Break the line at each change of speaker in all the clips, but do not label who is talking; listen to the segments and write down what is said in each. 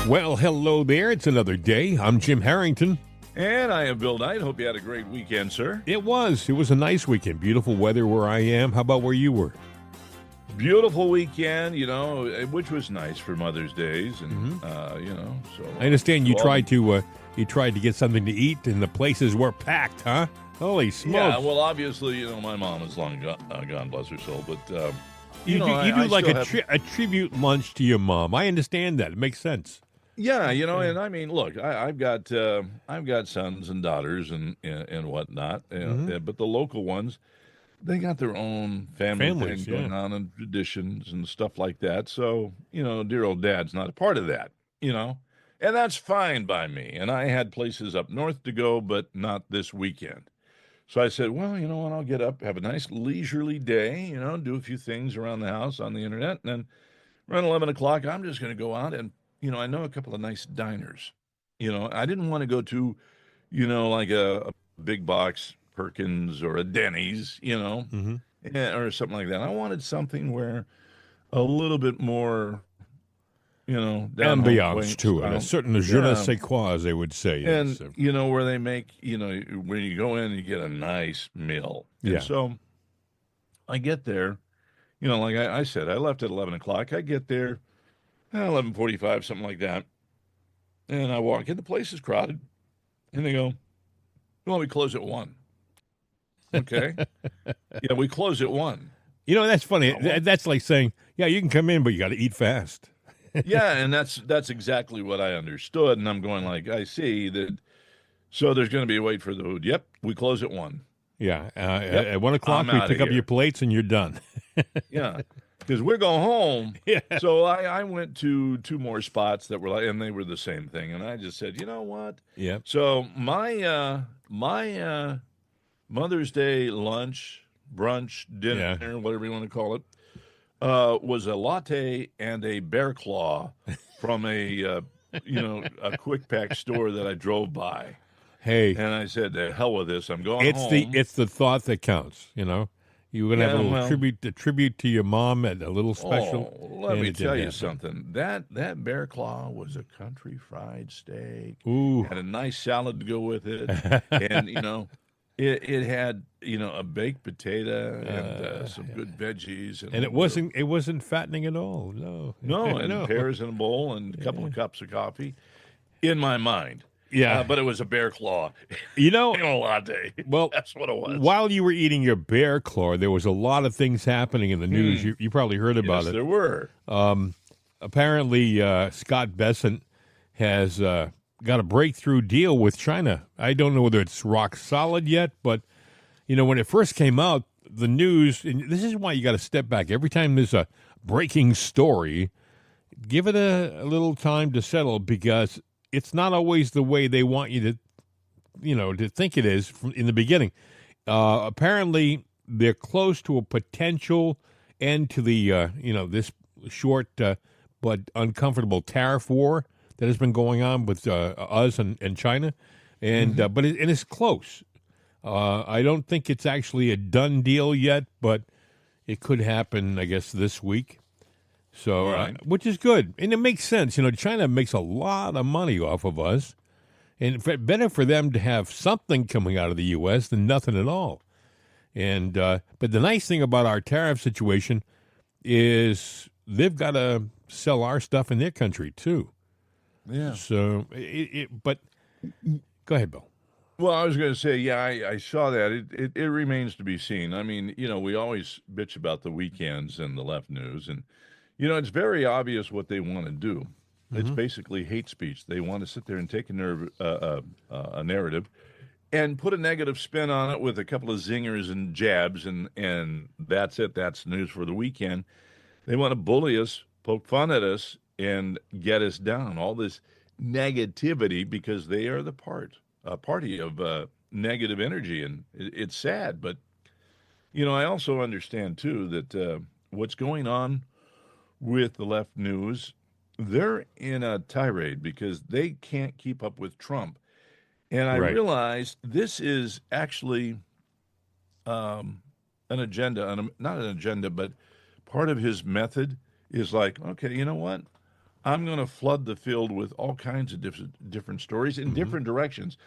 Well, hello there. It's another day. I'm Jim Harrington.
And I am Bill Knight. Hope you had a great weekend, sir.
It was a nice weekend. Beautiful weather where I am. How about where you were?
Beautiful weekend, which was nice for Mother's Days, and So
I understand you tried to get something to eat, and the places were packed, huh? Holy smokes!
Yeah, well, obviously, my mom is long gone, bless her soul, but
you do
I
like
still
a tribute lunch to your mom. I understand that; it makes sense.
Yeah, and I mean, look, I've got sons and daughters and whatnot, but the local ones, they got their own families thing going on and traditions and stuff like that. So, dear old dad's not a part of that, and that's fine by me. And I had places up north to go, but not this weekend. So I said, well, you know what? I'll get up, have a nice leisurely day, do a few things around the house on the internet. And then around 11 o'clock, I'm just going to go out and, I know a couple of nice diners. I didn't want to go to, like a big box Perkins or a Denny's, or something like that. I wanted something where a little bit more,
ambiance to it, a certain je ne sais quoi, as they would say.
And, where they make, when you go in, you get a nice meal.
Yeah.
And so I get there, like I said, I left at 11 o'clock. I get there 11:45, something like that. And I walk in, the place is crowded. And they go, well, we close at 1. Okay. Yeah, we close at 1.
That's funny. That's like saying, yeah, you can come in, but you got to eat fast.
Yeah, and that's exactly what I understood. And I'm going like, I see that. So there's going to be a wait for the food. Yep, we close at 1.
Yeah, at 1 o'clock, we pick up your plates and you're done.
Yeah, because we're going home.
Yeah.
So I went to 2 more spots that were like, and they were the same thing. And I just said, you know what?
Yeah.
So my Mother's Day lunch, brunch, dinner, whatever you want to call it, was a latte and a bear claw from a quick pack store that I drove by.
Hey,
and I said, "The hell with this! I'm going home."
It's the thought that counts. You're gonna have a little tribute to your mom at a little special.
Let me tell you something. That bear claw was a country fried steak.
Ooh,
had a nice salad to go with it, and It had, a baked potato and some good veggies.
And it wasn't fattening at all. No.
And pears in a bowl and a couple of cups of coffee, in my mind.
Yeah.
But it was a bear claw.
In
a latte.
Well,
that's what it was.
While you were eating your bear claw, there was a lot of things happening in the news. You probably heard about it.
Yes, there were.
Apparently, Scott Bessent has got a breakthrough deal with China. I don't know whether it's rock solid yet, but, when it first came out, the news, and this is why you got to step back. Every time there's a breaking story, give it a little time to settle, because it's not always the way they want you to think it is in the beginning. Apparently, they're close to a potential end to the, this short but uncomfortable tariff war that has been going on with us and China, and but it's close. I don't think it's actually a done deal yet, but it could happen, I guess, this week. So,
right.
Which is good, and it makes sense. China makes a lot of money off of us, and better for them to have something coming out of the U.S. than nothing at all. And but the nice thing about our tariff situation is they've got to sell our stuff in their country too.
Yeah.
So, but go ahead, Bill.
Well, I was going to say, yeah, I saw that. It remains to be seen. I mean, we always bitch about the weekends and the left news, and it's very obvious what they want to do. It's basically hate speech. They want to sit there and take a narrative and put a negative spin on it with a couple of zingers and jabs, and that's it. That's news for the weekend. They want to bully us, poke fun at us, and get us down. All this negativity, because they are the party of negative energy, and it's sad. But I also understand too that what's going on with the left news, they're in a tirade because they can't keep up with Trump. And I realized this is actually an agenda, not an agenda, but part of his method is like, okay, you know what? I'm going to flood the field with all kinds of different stories in different directions.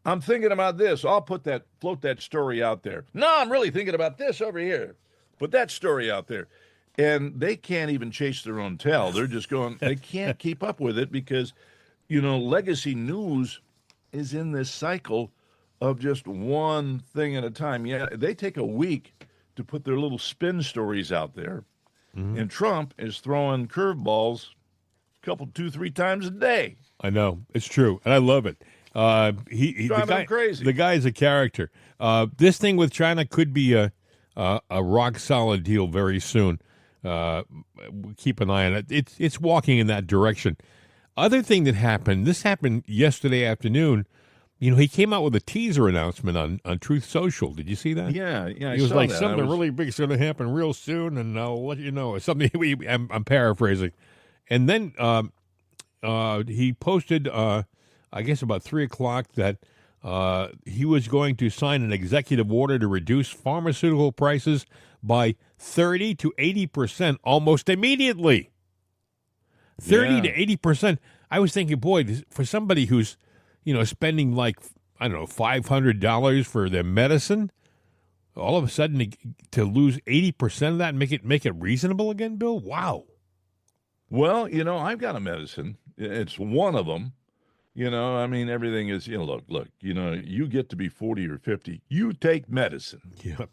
I'm thinking about this. I'll float that story out there. No, I'm really thinking about this over here. Put that story out there. And they can't even chase their own tail. They're just going, they can't keep up with it because, legacy news is in this cycle of just one thing at a time. Yeah, they take a week to put their little spin stories out there. And Trump is throwing curveballs two, 3 times a day.
I know. It's true. And I love it.
Driving him crazy.
The guy is a character. This thing with China could be a rock solid deal very soon. Keep an eye on it. It's walking in that direction. Other thing that happened. This happened yesterday afternoon. He came out with a teaser announcement on Truth Social. Did you see that?
Yeah.
He was like, something really big is going to happen real soon, and I'll let you know. Something. I'm paraphrasing, and then he posted. I guess about 3:00 that he was going to sign an executive order to reduce pharmaceutical prices by 30 to 80% almost immediately. 30 to 80%. I was thinking, boy, for somebody who's, spending like, I don't know, $500 for their medicine, all of a sudden to lose 80% of that and make it reasonable again, Bill? Wow.
Well, I've got a medicine. It's one of them. Everything is, look, you get to be 40 or 50, you take medicine.
Yep.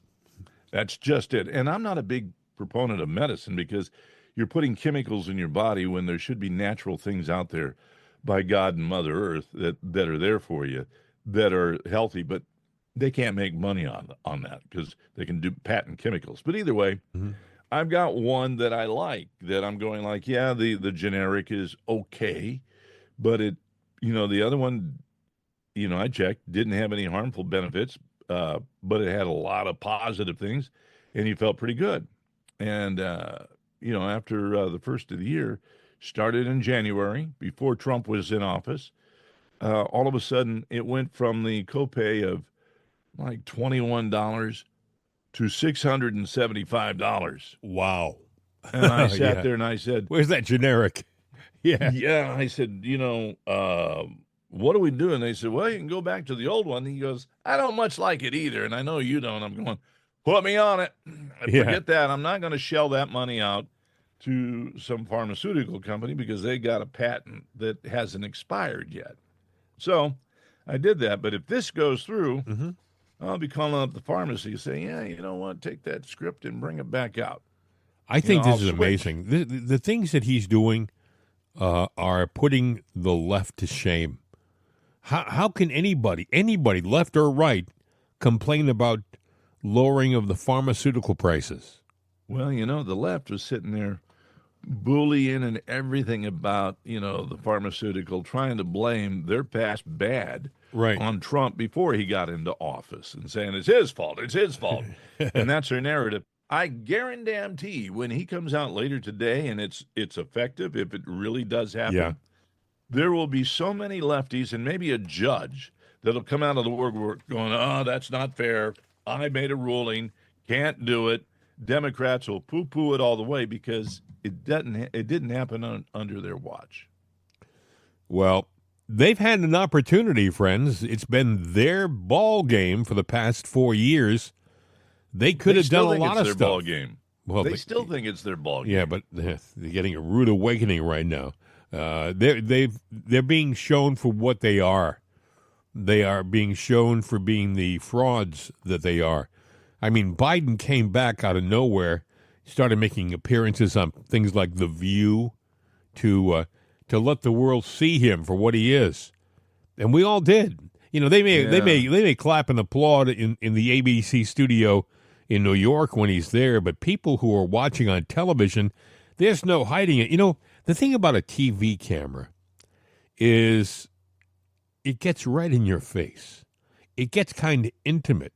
That's just it. And I'm not a big proponent of medicine because you're putting chemicals in your body when there should be natural things out there by God and Mother Earth that are there for you, that are healthy, but they can't make money on that because they can do patent chemicals. But either way, I've got one that I like that I'm going like, yeah, the generic is okay, but the other one, I checked, didn't have any harmful benefits, but it had a lot of positive things, and you felt pretty good. And, after the first of the year, started in January, before Trump was in office, all of a sudden it went from the copay of like $21 to $675.
Wow.
And I sat there and I said,
where's that generic? Yeah.
Yeah. I said, what do we do? And they said, well, you can go back to the old one. He goes, I don't much like it either. And I know you don't. I'm going, put me on it. Forget that. I'm not going to shell that money out to some pharmaceutical company because they got a patent that hasn't expired yet. So I did that. But if this goes through, I'll be calling up the pharmacy and saying, yeah, you know what? Take that script and bring it back out.
I think this is amazing. The things that he's doing are putting the left to shame. How can anybody, left or right, complain about lowering of the pharmaceutical prices? Well,
the left was sitting there bullying and everything about, the pharmaceutical, trying to blame their past bad on Trump before he got into office and saying it's his fault. And that's their narrative. I guarantee when he comes out later today and it's effective, if it really does happen, there will be so many lefties and maybe a judge that'll come out of the woodwork going, oh, that's not fair. I made a ruling, can't do it. Democrats will poo-poo it all the way because it didn't happen under their watch.
Well, they've had an opportunity, friends. It's been their ball game for the past 4 years. They could have done a lot of stuff.
Ball game. Well, they still think it's their ball game.
Yeah, but they're getting a rude awakening right now. They're being shown for what they are. They are being shown for being the frauds that they are. I mean, Biden came back out of nowhere, started making appearances on things like The View to let the world see him for what he is, and we all did. They may clap and applaud in the ABC studio in New York when he's there, but people who are watching on television, there's no hiding it. The thing about a TV camera is it gets right in your face. It gets kind of intimate.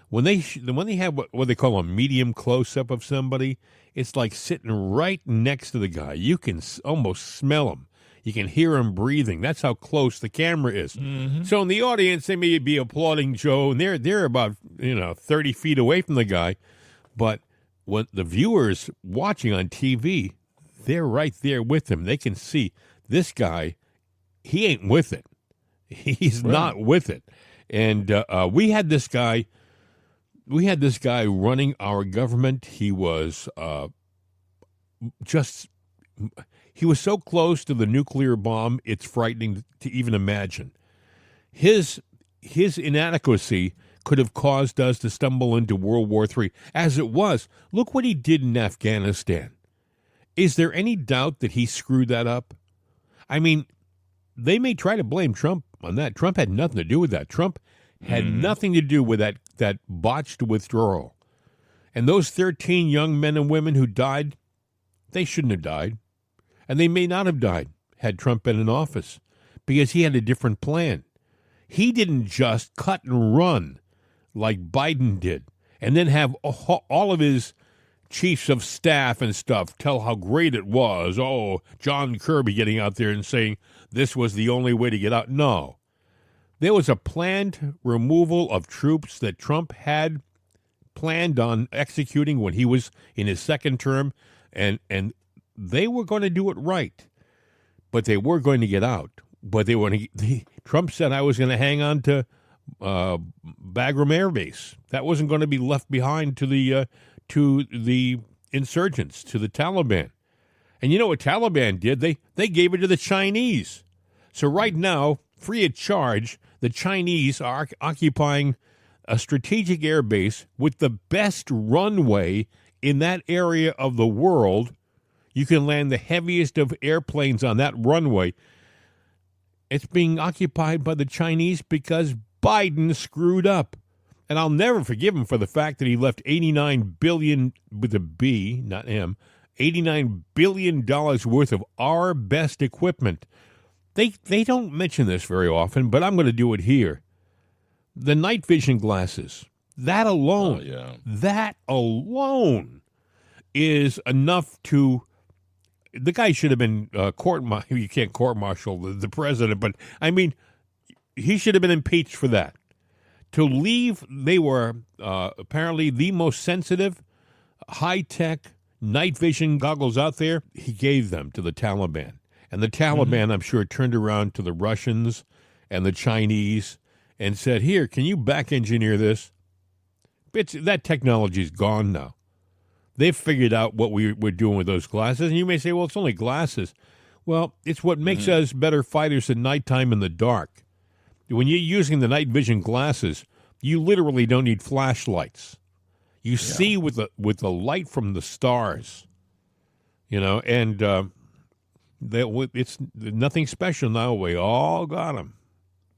When they have what they call a medium close-up of somebody, it's like sitting right next to the guy. You can almost smell him. You can hear him breathing. That's how close the camera is. Mm-hmm. So in the audience, they may be applauding Joe, and they're about 30 feet away from the guy. But when the viewers watching on TV, they're right there with him. They can see this guy, he ain't with it. He's not with it. And we had this guy running our government. He was he was so close to the nuclear bomb, it's frightening to even imagine. His inadequacy could have caused us to stumble into World War III. As it was, look what he did in Afghanistan. Is there any doubt that he screwed that up? I mean, they may try to blame Trump on that. Trump had nothing to do with that. Trump had nothing to do with that botched withdrawal. And those 13 young men and women who died, they shouldn't have died. And they may not have died had Trump been in office, because he had a different plan. He didn't just cut and run like Biden did and then have all of his chiefs of staff and stuff tell how great it was. Oh, John Kirby getting out there and saying this was the only way to get out. No. There was a planned removal of troops that Trump had planned on executing when he was in his second term, and they were going to do it right, but they were going to get out. But Trump said I was going to hang on to Bagram Air Base. That wasn't going to be left behind to the insurgents, to the Taliban. And you know what Taliban did? They gave it to the Chinese. So right now, free of charge, the Chinese are occupying a strategic air base with the best runway in that area of the world. You can land the heaviest of airplanes on that runway. It's being occupied by the Chinese because Biden screwed up. And I'll never forgive him for the fact that he left $89 billion, with a B, not M, $89 billion worth of our best equipment. They don't mention this very often, but I'm going to do it here. The night vision glasses, that alone is enough to... The guy should have been you can't court-martial the president, but I mean, he should have been impeached for that. To leave, they were apparently the most sensitive, high-tech night vision goggles out there. He gave them to the Taliban. And the Taliban, I'm sure, turned around to the Russians and the Chinese and said, here, can you back-engineer this? That technology's gone now. They've figured out what we're doing with those glasses. And you may say, well, it's only glasses. Well, it's what makes us better fighters at nighttime in the dark. When you're using the night vision glasses, you literally don't need flashlights. You see with the light from the stars, and it's nothing special now. We all got them,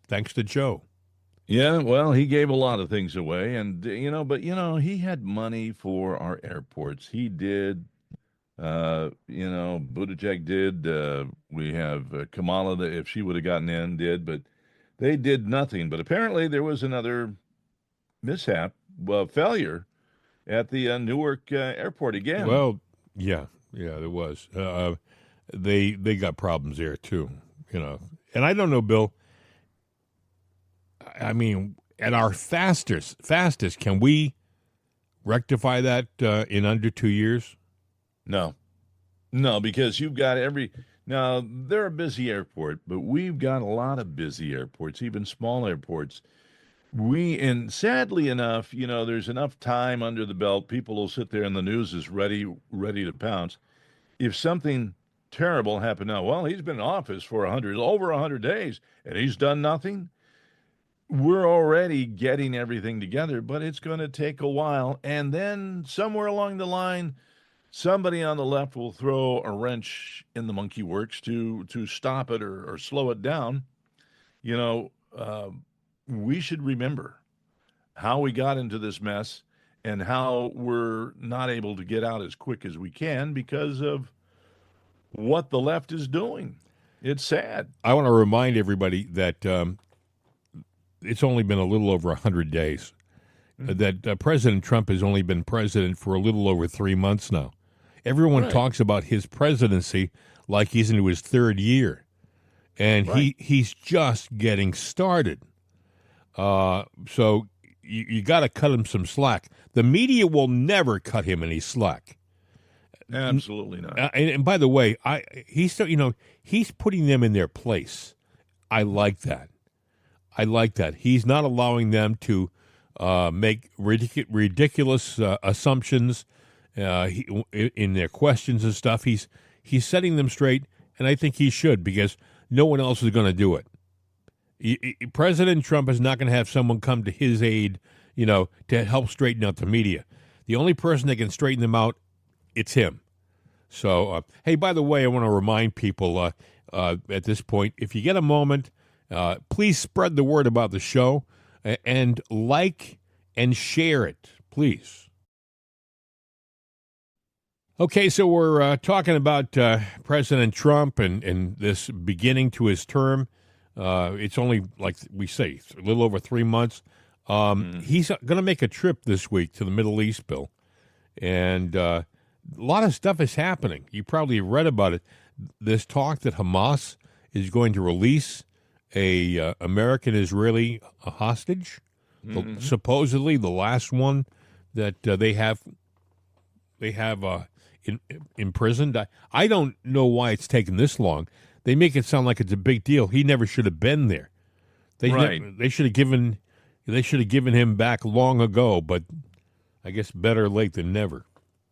thanks to Joe.
Yeah, well, he gave a lot of things away, and he had money for our airports. He did, Buttigieg did. We have Kamala, if she would have gotten in, did, but they did nothing. But apparently there was another mishap, failure at the Newark airport again.
Well, yeah, there was. They got problems there too, and I don't know, Bill. I mean, at our fastest, can we rectify that in under 2 years?
No, because you've got now, they're a busy airport, but we've got a lot of busy airports, even small airports. And sadly enough, there's enough time under the belt. People will sit there and the news is ready to pounce. If something terrible happened now, well, he's been in office for over 100 days and he's done nothing. We're already getting everything together, but it's going to take a while. And then somewhere along the line, somebody on the left will throw a wrench in the monkey works to stop it or slow it down. We should remember how we got into this mess and how we're not able to get out as quick as we can because of what the left is doing. It's sad.
I want to remind everybody that it's only been a little over 100 days, that President Trump has only been president for a little over 3 months now. Everyone talks about his presidency like he's into his third year, and he's just getting started. So you got to cut him some slack. The media will never cut him any slack.
Absolutely not.
And by the way, he's still, he's putting them in their place. I like that. I like that. He's not allowing them to make ridiculous assumptions in their questions and stuff. He's setting them straight, and I think he should, because no one else is going to do it. President Trump is not going to have someone come to his aid, to help straighten out the media. The only person that can straighten them out, it's him. So, hey, by the way, I want to remind people at this point, if you get a moment, please spread the word about the show and like and share it, please. Okay, so we're talking about President Trump and this beginning to his term. It's only, like we say, a little over 3 months. He's going to make a trip this week to the Middle East, Bill. And a lot of stuff is happening. You probably read about it. There's talk that Hamas is going to release a American-Israeli hostage, supposedly the last one that they have imprisoned. I don't know why it's taken this long. They make it sound like it's a big deal. He never should have been there. They should have given him back long ago, but I guess better late than never.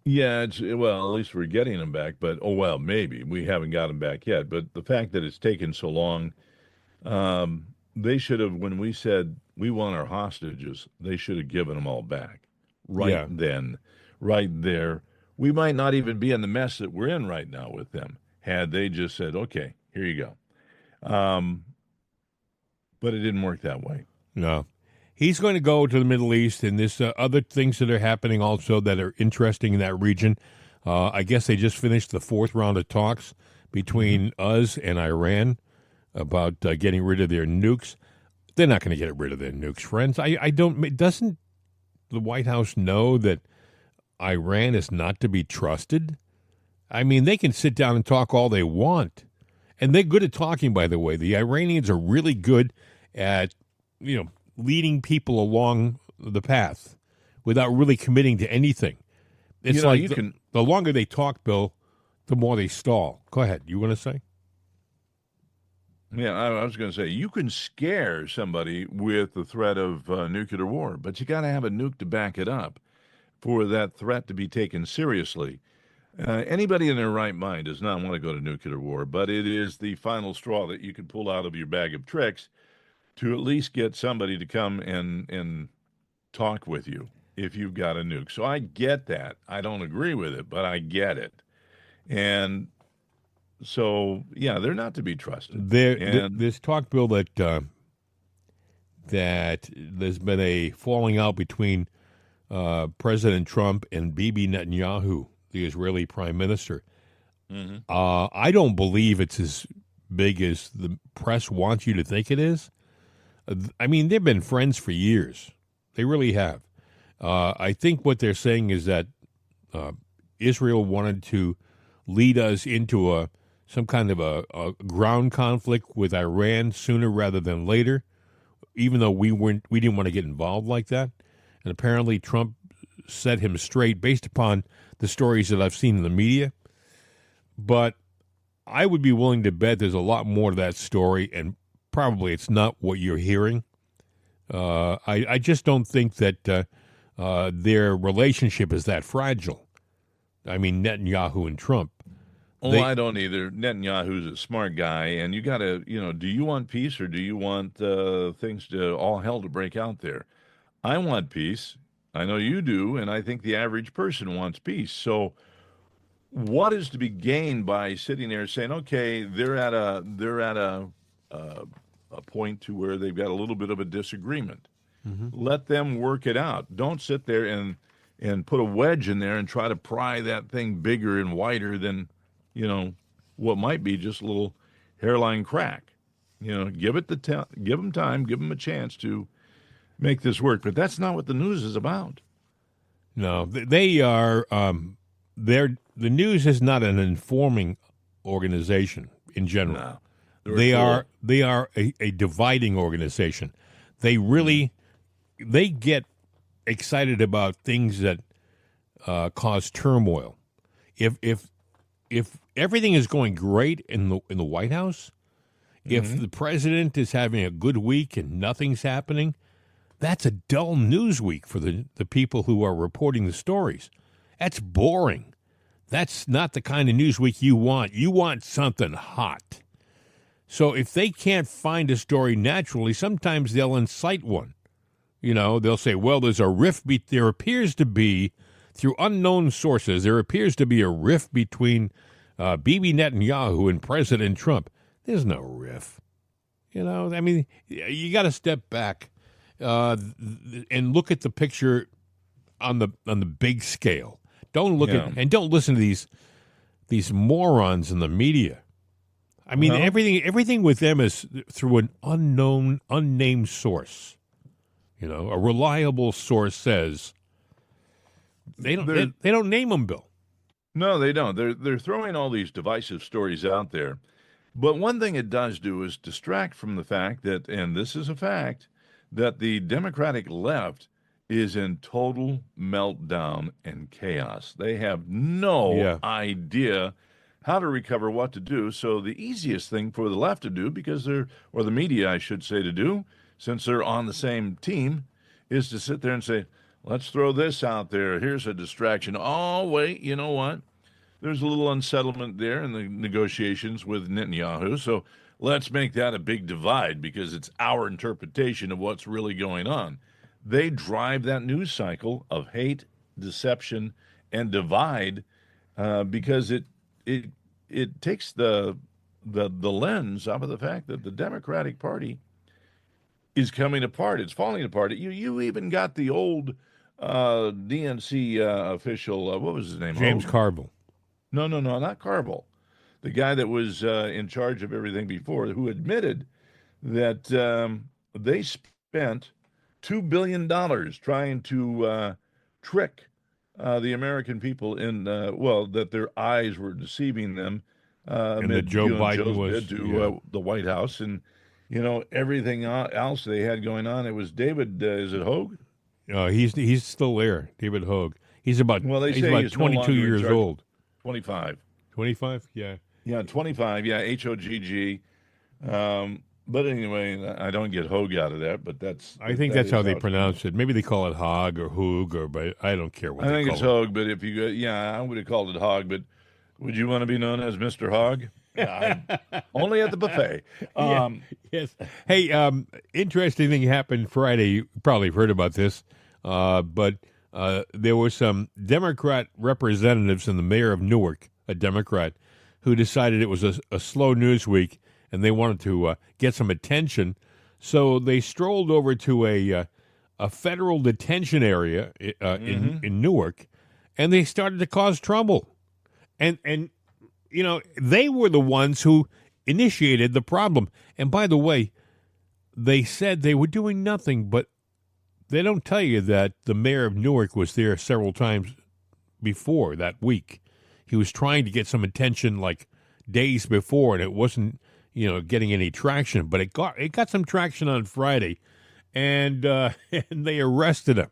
Yeah, at least we're getting him back, but maybe we haven't got him back yet. But the fact that it's taken so long, they should have, when we said we want our hostages, they should have given them all back then, right there. We might not even be in the mess that we're in right now with them had they just said, okay, here you go. But it didn't work that way.
No. He's going to go to the Middle East, and there's other things that are happening also that are interesting in that region. I guess they just finished the 4th round of talks between us and Iran about getting rid of their nukes. They're not going to get rid of their nukes, friends. Doesn't the White House know that Iran is not to be trusted? I mean, they can sit down and talk all they want. And they're good at talking, by the way. The Iranians are really good at, leading people along the path without really committing to anything. It's the longer they talk, Bill, the more they stall. Go ahead. You want to say?
Yeah, I was going to say, you can scare somebody with the threat of nuclear war, but you got to have a nuke to back it up for that threat to be taken seriously. Anybody in their right mind does not want to go to nuclear war, but it is the final straw that you can pull out of your bag of tricks to at least get somebody to come and talk with you if you've got a nuke. So I get that. I don't agree with it, but I get it. And so, yeah, they're not to be trusted.
There's talk, Bill, that there's been a falling out between President Trump and Bibi Netanyahu, the Israeli prime minister. I don't believe it's as big as the press wants you to think it is. I mean, they've been friends for years. They really have. I think what they're saying is that Israel wanted to lead us into some kind of a ground conflict with Iran sooner rather than later, even though we didn't want to get involved like that. And apparently Trump set him straight based upon the stories that I've seen in the media. But I would be willing to bet there's a lot more to that story, and probably it's not what you're hearing. I just don't think that their relationship is that fragile. I mean, Netanyahu and Trump.
I don't either. Netanyahu's a smart guy, and you got to, do you want peace or do you want things to all hell to break out there? I want peace. I know you do, and I think the average person wants peace. So what is to be gained by sitting there saying, okay, they're at a point to where they've got a little bit of a disagreement. Let them work it out. Don't sit there and put a wedge in there and try to pry that thing bigger and wider than, what might be just a little hairline crack. Give them time, give them a chance to make this work. But that's not what the news is about.
No, they are. The news is not an informing organization in general.
No.
They are a dividing organization. They really they get excited about things that cause turmoil. if everything is going great in the White House, if the president is having a good week and nothing's happening, that's a dull news week for the people who are reporting the stories. That's boring. That's not the kind of news week you want. You want something hot. So if they can't find a story naturally, sometimes they'll incite one. They'll say, well, there's a rift. There appears to be, through unknown sources, there appears to be a rift between Bibi Netanyahu and President Trump. There's no rift. You got to step back and look at the picture on the big scale. Don't look at and don't listen to these morons in the media. Everything with them is through an unnamed source. A reliable source says they don't name them, Bill.
No, they don't. They're throwing all these divisive stories out there. But one thing it does do is distract from the fact that, and this is a fact, that the Democratic left is in total meltdown and chaos. They have no idea how to recover, what to do. So the easiest thing for the left to do, or the media, I should say, to do, since they're on the same team, is to sit there and say, let's throw this out there. Here's a distraction. Oh, wait, you know what? There's a little unsettlement there in the negotiations with Netanyahu. So let's make that a big divide because it's our interpretation of what's really going on. They drive that news cycle of hate, deception, and divide because it takes the lens out of the fact that the Democratic Party is coming apart. It's falling apart. You even got the old DNC official. What was his name?
James Carville.
No, not Carville. The guy that was in charge of everything before, who admitted that they spent $2 billion trying to trick the American people that their eyes were deceiving them.
And that Joe Biden was
to the White House, and everything else they had going on. It was David. Is it Hogue?
He's still there. David Hogue. He's about
he's
about 22 years old.
25.
25. Yeah.
Yeah, 25. Yeah, Hoggg. But anyway, I don't get Hogue out of that, but
I think that's how they pronounce it. Maybe they call it Hog or Hoog, but I don't care what they call it.
I think it's Hogue, but if you go, I would have called it Hog, but would you want to be known as Mr. Hog? Only at the buffet.
Yes. Hey, interesting thing happened Friday. You probably heard about this, but there were some Democrat representatives and the mayor of Newark, a Democrat, who decided it was a slow news week and they wanted to get some attention. So they strolled over to a federal detention area in Newark, and they started to cause trouble. And they were the ones who initiated the problem. And by the way, they said they were doing nothing, but they don't tell you that the mayor of Newark was there several times before that week. He was trying to get some attention like days before, and it wasn't, getting any traction. But it got some traction on Friday, and and they arrested him.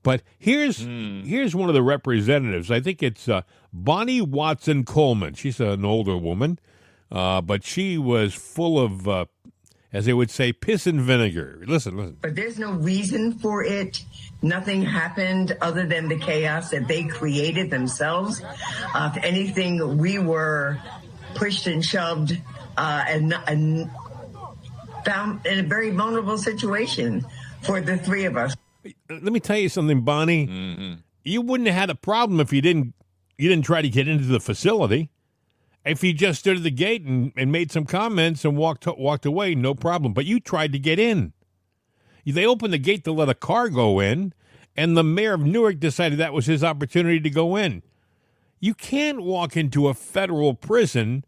But here's one of the representatives. I think it's Bonnie Watson Coleman. She's an older woman, but she was full of, as they would say, piss and vinegar. Listen.
But there's no reason for it. Nothing happened other than the chaos that they created themselves. If anything, we were pushed and shoved and found in a very vulnerable situation for the three of us.
Let me tell you something, Bonnie. Mm-hmm. You wouldn't have had a problem if you didn't try to get into the facility. If you just stood at the gate and made some comments and walked away, no problem. But you tried to get in. They opened the gate to let a car go in, and the mayor of Newark decided that was his opportunity to go in. You can't walk into a federal prison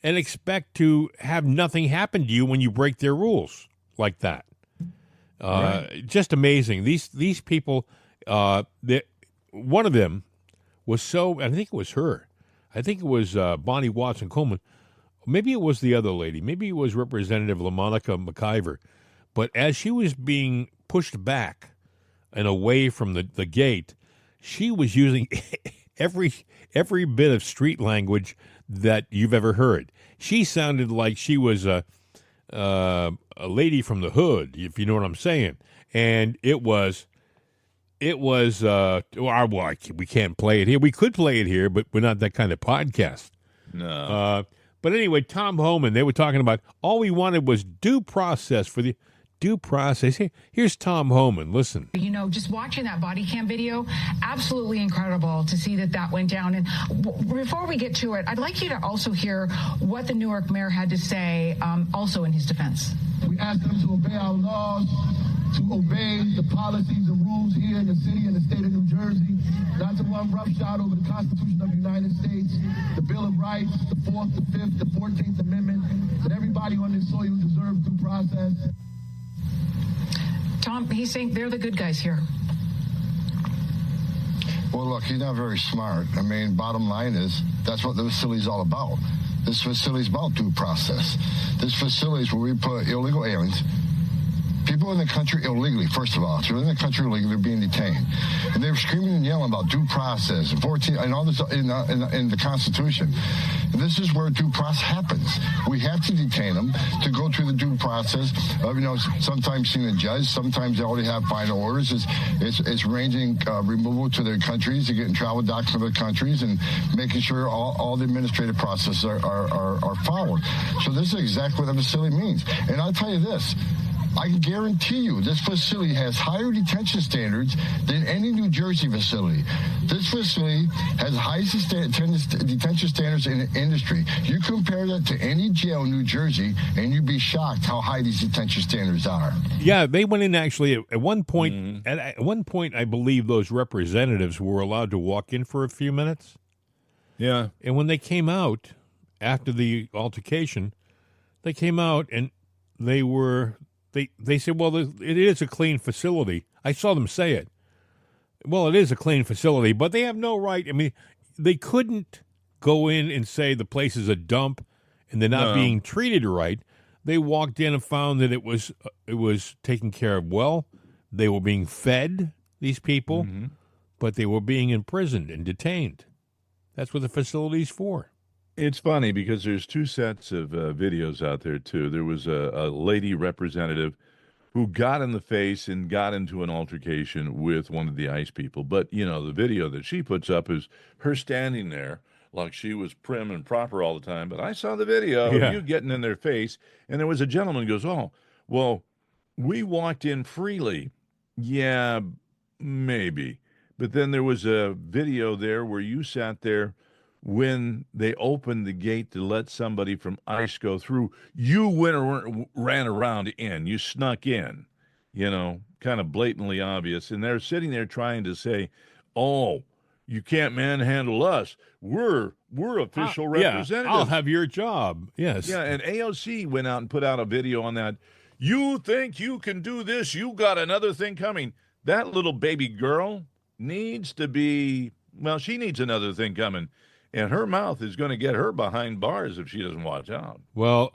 and expect to have nothing happen to you when you break their rules like that. Right. Just amazing. These people, one of them was so, I think it was her. I think it was Bonnie Watson Coleman. Maybe it was the other lady. Maybe it was Representative LaMonica McIver. But as she was being pushed back and away from the gate, she was using every bit of street language that you've ever heard. She sounded like she was a lady from the hood, if you know what I'm saying. And it was well, we can't play it here. We could play it here, but we're not that kind of podcast.
No.
But anyway, Tom Homan, they were talking about all we wanted was due process for the due process. Here's Tom Homan. Listen.
You know, just watching that body cam video, absolutely incredible to see that went down. And before we get to it, I'd like you to also hear what the Newark mayor had to say also in his defense.
We asked them to obey our laws, to obey the policies and rules here in the city and the state of New Jersey, not to run roughshod over the Constitution of the United States, the Bill of Rights, the 4th, the 5th, the 14th Amendment, that everybody on this soil deserves due process.
Tom, he's saying they're the good guys here.
Well, look, he's not very smart. I mean, bottom line is that's what the facility is all about. This facility is about due process. This facility is where we put illegal aliens, people in the country illegally, first of all. So they're in the country illegally, they're being detained. And they're screaming and yelling about due process and 14 and all this in the Constitution. And this is where due process happens. We have to detain them to go through the due process of, sometimes seeing a judge, sometimes they already have final orders. It's ranging removal to their countries, to getting travel documents to their countries and making sure all the administrative processes are followed. So this is exactly what the facility means. And I'll tell you this. I can guarantee you this facility has higher detention standards than any New Jersey facility. This facility has the highest detention standards in the industry. You compare that to any jail in New Jersey, and you'd be shocked how high these detention standards are.
Yeah, they went in actually at one point. At one point, I believe those representatives were allowed to walk in for a few minutes.
Yeah.
And when they came out after the altercation, they came out and they were... They said, well, it is a clean facility. I saw them say it. Well, it is a clean facility, but they have no right. I mean, they couldn't go in and say the place is a dump and they're not being treated right. They walked in and found that it was taken care of well. They were being fed, these people, but they were being imprisoned and detained. That's what the facility's for.
It's funny because there's two sets of videos out there, too. There was a lady representative who got in the face and got into an altercation with one of the ICE people. But, the video that she puts up is her standing there like she was prim and proper all the time. But I saw the video of you getting in their face, and there was a gentleman who goes, oh, well, we walked in freely. Yeah, maybe. But then there was a video there where you sat there when they opened the gate to let somebody from ICE go through. You ran around in. You snuck in, kind of blatantly obvious. And they're sitting there trying to say, oh, you can't manhandle us. We're official representatives.
Yeah, I'll have your job. Yes.
Yeah, and AOC went out and put out a video on that. You think you can do this? You got another thing coming. That little baby girl needs to be, she needs another thing coming. And her mouth is going to get her behind bars if she doesn't watch out.
Well,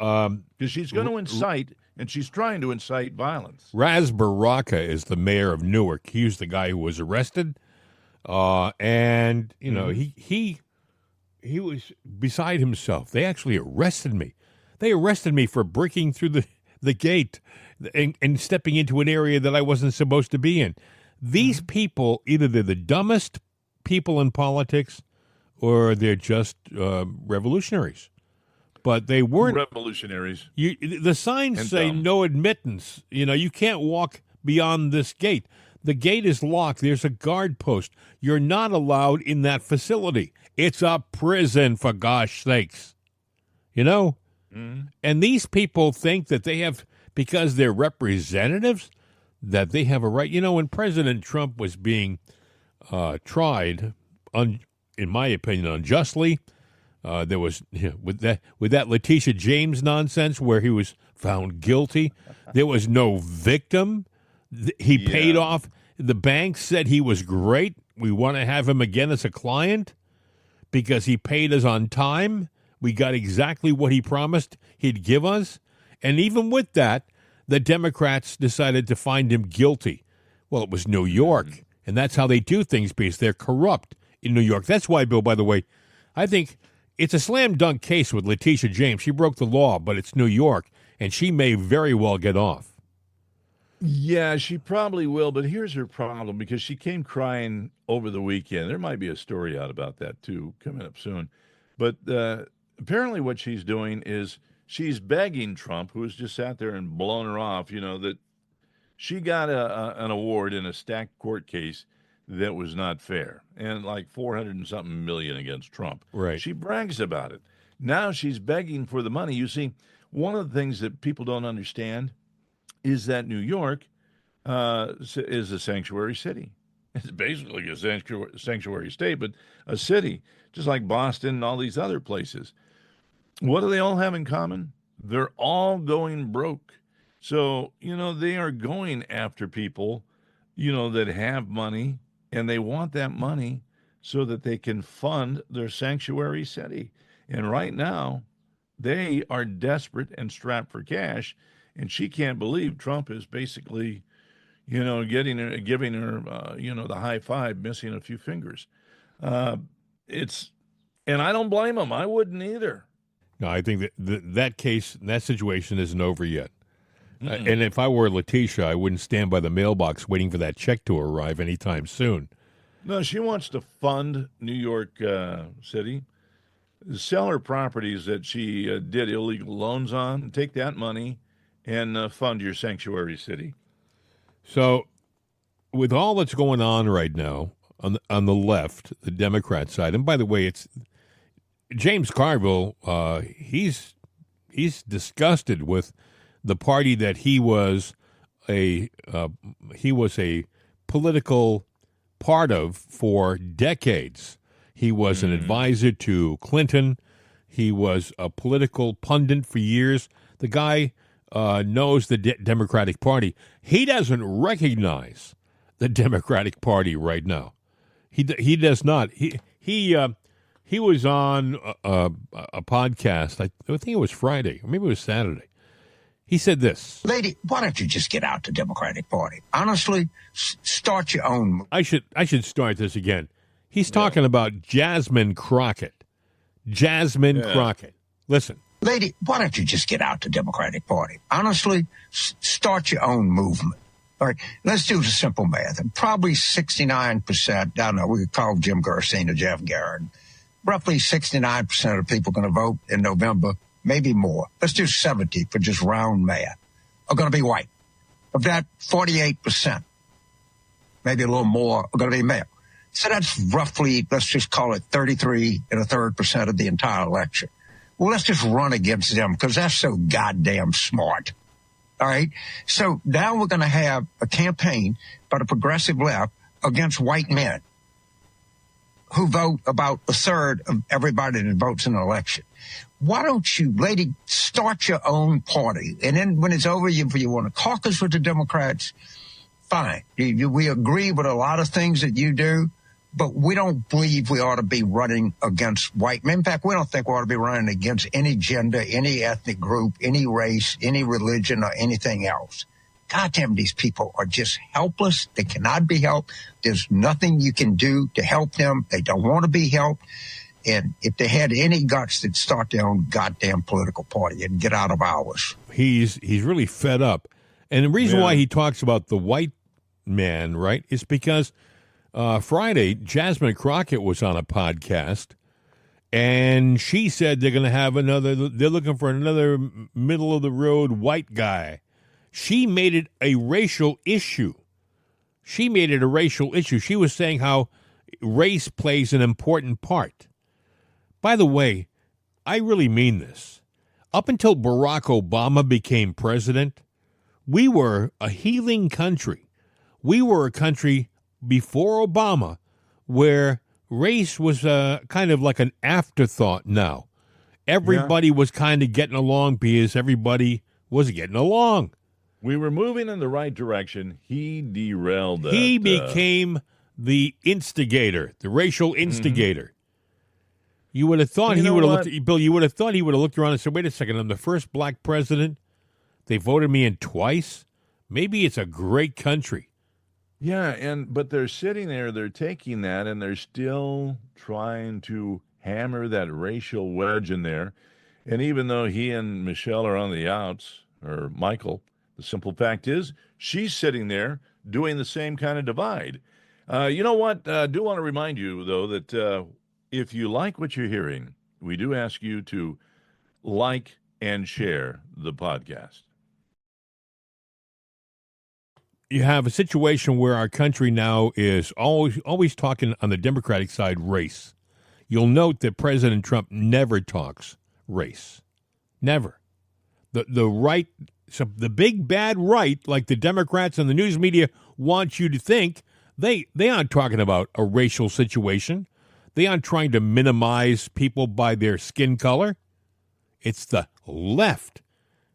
because she's going to incite, and she's trying to incite violence.
Raz Baraka is the mayor of Newark. He's the guy who was arrested, and he was beside himself. They actually arrested me. They arrested me for breaking through the gate and stepping into an area that I wasn't supposed to be in. These people, either they're the dumbest people in politics, or they're just revolutionaries. But they weren't
revolutionaries.
The signs
and
say
dumb.
No admittance. You can't walk beyond this gate. The gate is locked. There's a guard post. You're not allowed in that facility. It's a prison, for gosh sakes. And these people think that they have, because they're representatives, that they have a right. When President Trump was being tried in my opinion, unjustly. There was with that Letitia James nonsense where he was found guilty. There was no victim. He paid off. The bank said he was great. We want to have him again as a client because he paid us on time. We got exactly what he promised he'd give us. And even with that, the Democrats decided to find him guilty. Well, it was New York, and that's how they do things because they're corrupt. in New York. That's why, Bill, by the way, I think it's a slam dunk case with Letitia James. She broke the law, but it's New York, and she may very well get off.
Yeah, she probably will, but here's her problem because she came crying over the weekend. There might be a story out about that too coming up soon. But apparently what she's doing is she's begging Trump, who has just sat there and blown her off, that she got an award in a stacked court case that was not fair and like 400 and something million against Trump.
Right.
She brags about it. Now she's begging for the money. You see, one of the things that people don't understand is that New York is a sanctuary city. It's basically a sanctuary state, but a city, just like Boston and all these other places. What do they all have in common? They're all going broke. So, they are going after people, that have money, and they want that money so that they can fund their sanctuary city. And right now, they are desperate and strapped for cash. And she can't believe Trump is basically, giving her, the high five, missing a few fingers. And I don't blame him. I wouldn't either.
No, I think that case, that situation isn't over yet. And if I were Letitia, I wouldn't stand by the mailbox waiting for that check to arrive anytime soon.
No, she wants to fund New York City, sell her properties that she did illegal loans on, take that money, and fund your sanctuary city.
So, with all that's going on right now on the left, the Democrat side, and by the way, it's James Carville. He's disgusted with the party that he was a political part of for decades. He was an advisor to Clinton. He was a political pundit for years. The guy knows the Democratic Party. He doesn't recognize the Democratic Party right now. He does not. He was on a podcast. I think it was Friday, or maybe it was Saturday. He said this.
Lady, why don't you just get out the Democratic Party? Honestly, start your own.
I should start this again. He's talking about Jasmine Crockett. Jasmine Crockett. Listen.
Lady, why don't you just get out the Democratic Party? Honestly, start your own movement. All right, let's do the simple math. And probably 69%, I don't know, we could call Jim Gerstein or Jeff Garrett. Roughly 69% of the people going to vote in November, maybe more. Let's do 70 for just round math, are going to be white. Of that, 48%, maybe a little more, are going to be male. So that's roughly, let's just call it 33.33% of the entire election. Well, let's just run against them because that's so goddamn smart. All right. So now we're going to have a campaign by the progressive left against white men who vote about a third of everybody that votes in an election. Why don't you, lady, start your own party? And then when it's over, if you want to caucus with the Democrats, fine. We agree with a lot of things that you do, but we don't believe we ought to be running against white men. In fact, we don't think we ought to be running against any gender, any ethnic group, any race, any religion, or anything else. God damn, these people are just helpless. They cannot be helped. There's nothing you can do to help them. They don't want to be helped. And if they had any guts, they'd start their own goddamn political party and get out of ours.
He's really fed up. And the reason why he talks about the white man, right, is because Friday, Jasmine Crockett was on a podcast, and she said they're looking for another middle-of-the-road white guy. She made it a racial issue. She was saying how race plays an important part. By the way, I really mean this. Up until Barack Obama became president, we were a healing country. We were a country before Obama where race was kind of like an afterthought now. Everybody was kind of getting along because everybody was getting along.
We were moving in the right direction. He derailed that.
He became the instigator, the racial instigator. You would have thought he would have looked, Bill, you would have thought he would have looked around and said, wait a second, I'm the first black president. They voted me in twice. Maybe it's a great country.
Yeah, but they're sitting there, they're taking that, and they're still trying to hammer that racial wedge in there. And even though he and Michelle are on the outs, or Michael, the simple fact is she's sitting there doing the same kind of divide. You know what? I do want to remind you, though, that if you like what you're hearing, we do ask you to like and share the podcast.
You have a situation where our country now is always talking on the Democratic side race. You'll note that President Trump never talks race. Never. The right, so the big bad right, like the Democrats and the news media want you to think, they aren't talking about a racial situation. They aren't trying to minimize people by their skin color. It's the left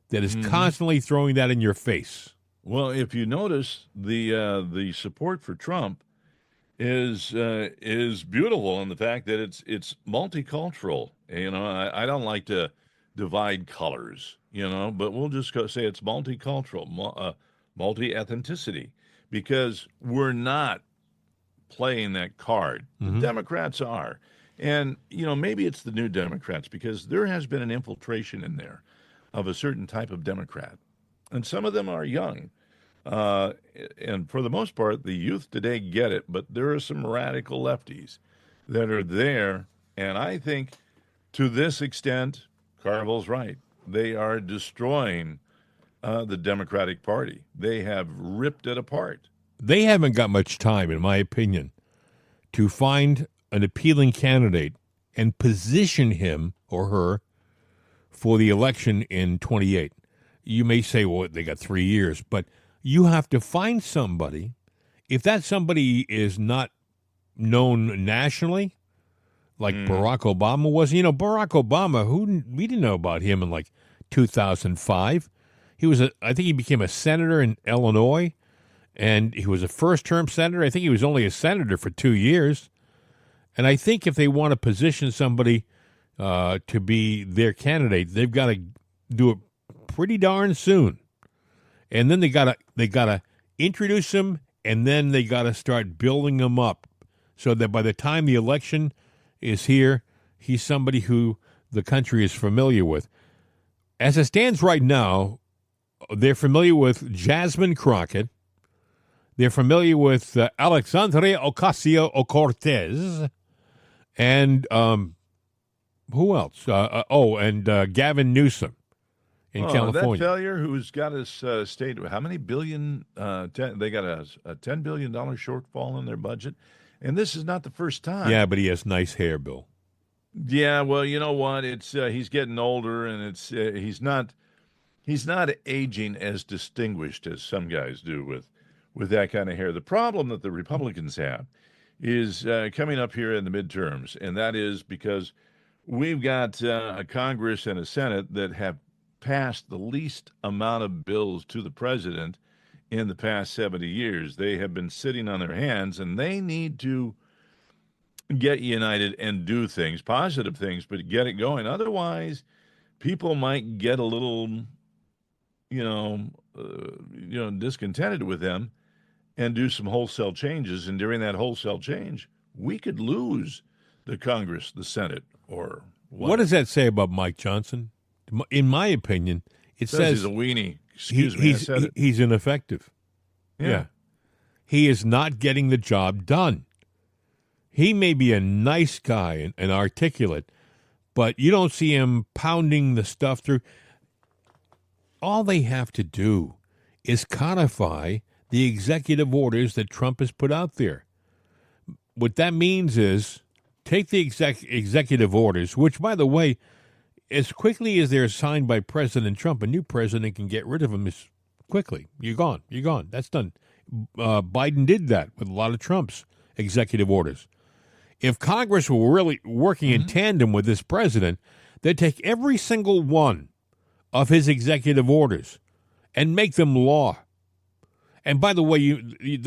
that is constantly throwing that in your face.
Well, if you notice, the support for Trump is beautiful in the fact that it's multicultural. You know, I don't like to divide colors, you know, but we'll just say it's multicultural, multi-ethnicity, because we're not playing that card. The Democrats are. And, you know, maybe it's the new Democrats, because there has been an infiltration in there of a certain type of Democrat. And some of them are young. And for the most part, the youth today get it, but there are some radical lefties that are there. And I think to this extent, Carville's right. They are destroying the Democratic Party. They have ripped it apart.
They haven't got much time, in my opinion, to find an appealing candidate and position him or her for the election in 28. You may say, well, they got 3 years, but you have to find somebody. If that somebody is not known nationally, like Barack Obama was, you know, Barack Obama, we didn't know about him in like 2005. I think he became a senator in Illinois, and he was a first-term senator. I think he was only a senator for 2 years. And I think if they want to position somebody to be their candidate, they've got to do it pretty darn soon. And then they gotta introduce him, and then they gotta start building him up so that by the time the election is here, he's somebody who the country is familiar with. As it stands right now, they're familiar with Jasmine Crockett. They're familiar with Alexandria Ocasio-Cortez. And who else? And Gavin Newsom in California.
That failure who's got his state, how many billion? They got a $10 billion shortfall in their budget. And this is not the first time.
Yeah, but he has nice hair, Bill.
Yeah, well, you know what? It's he's getting older, and it's he's not aging as distinguished as some guys do with that kind of hair. The problem that the Republicans have is coming up here in the midterms, and that is because we've got a Congress and a Senate that have passed the least amount of bills to the president in the past 70 years. They have been sitting on their hands, and they need to get united and do things, positive things, but get it going. Otherwise, people might get a little, discontented with them and do some wholesale changes. And during that wholesale change, we could lose the Congress, the Senate, or
what does that say about Mike Johnson? In my opinion, it says
he's a weenie. Excuse me, I said it.
He's ineffective. Yeah. He is not getting the job done. He may be a nice guy and articulate, but you don't see him pounding the stuff through. All they have to do is codify the executive orders that Trump has put out there. What that means is take the executive orders, which, by the way, as quickly as they're signed by President Trump, a new president can get rid of them as quickly. You're gone. You're gone. That's done. Biden did that with a lot of Trump's executive orders. If Congress were really working in tandem with this president, they'd take every single one of his executive orders and make them law. And by the way, you